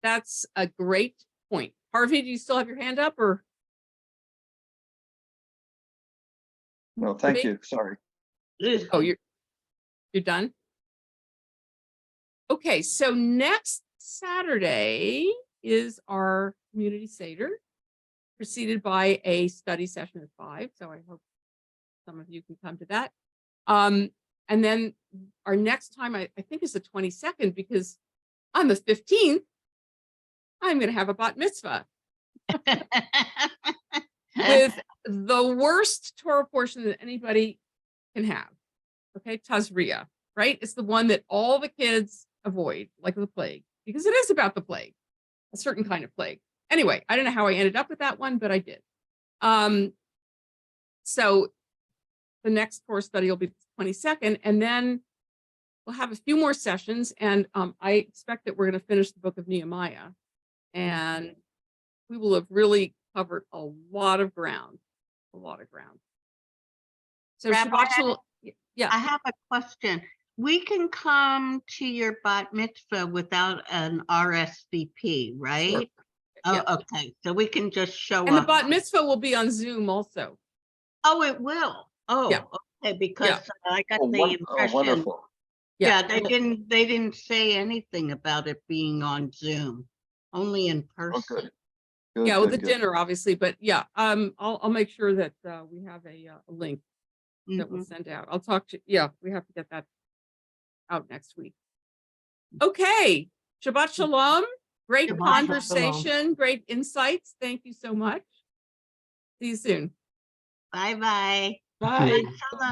That's a great point. Harvey, do you still have your hand up or? No, thank Harvey? you. Sorry. Oh, you're done? Okay, so next Saturday is our community Seder, preceded by a study session at 5. So I hope some of you can come to that. And then our next time, I think, is the 22nd, because on the 15th, I'm going to have a bat mitzvah with the worst Torah portion that anybody can have. Okay, Tazria, right? It's the one that all the kids avoid, like the plague, because it is about the plague, a certain kind of plague. Anyway, I don't know how I ended up with that one, but I did. So the next Torah study will be the 22nd, and then we'll have a few more sessions, and I expect that we're going to finish the book of Nehemiah, and we will have really covered a lot of ground, So Rabbi, Shabbat Shalom. Yeah. I have a question. We can come to your bat mitzvah without an RSVP, right? Sure. Oh, Yeah. okay. So we can just show And the up. bat mitzvah will be on Zoom also. Oh, it will. Oh, Yeah. okay. Because I got the Oh, impression. wonderful. Yeah, they didn't say anything about it being on Zoom, only in Oh, person. good. Good, Yeah, with the good, good. dinner, obviously, but yeah, I'll make sure that we have a link that we'll send out. I'll talk to, we have to get that out next week. Okay, Shabbat Shalom. Great Shabbat conversation, great insights. Thank you so much. See you soon. Bye-bye. Bye. Shalom.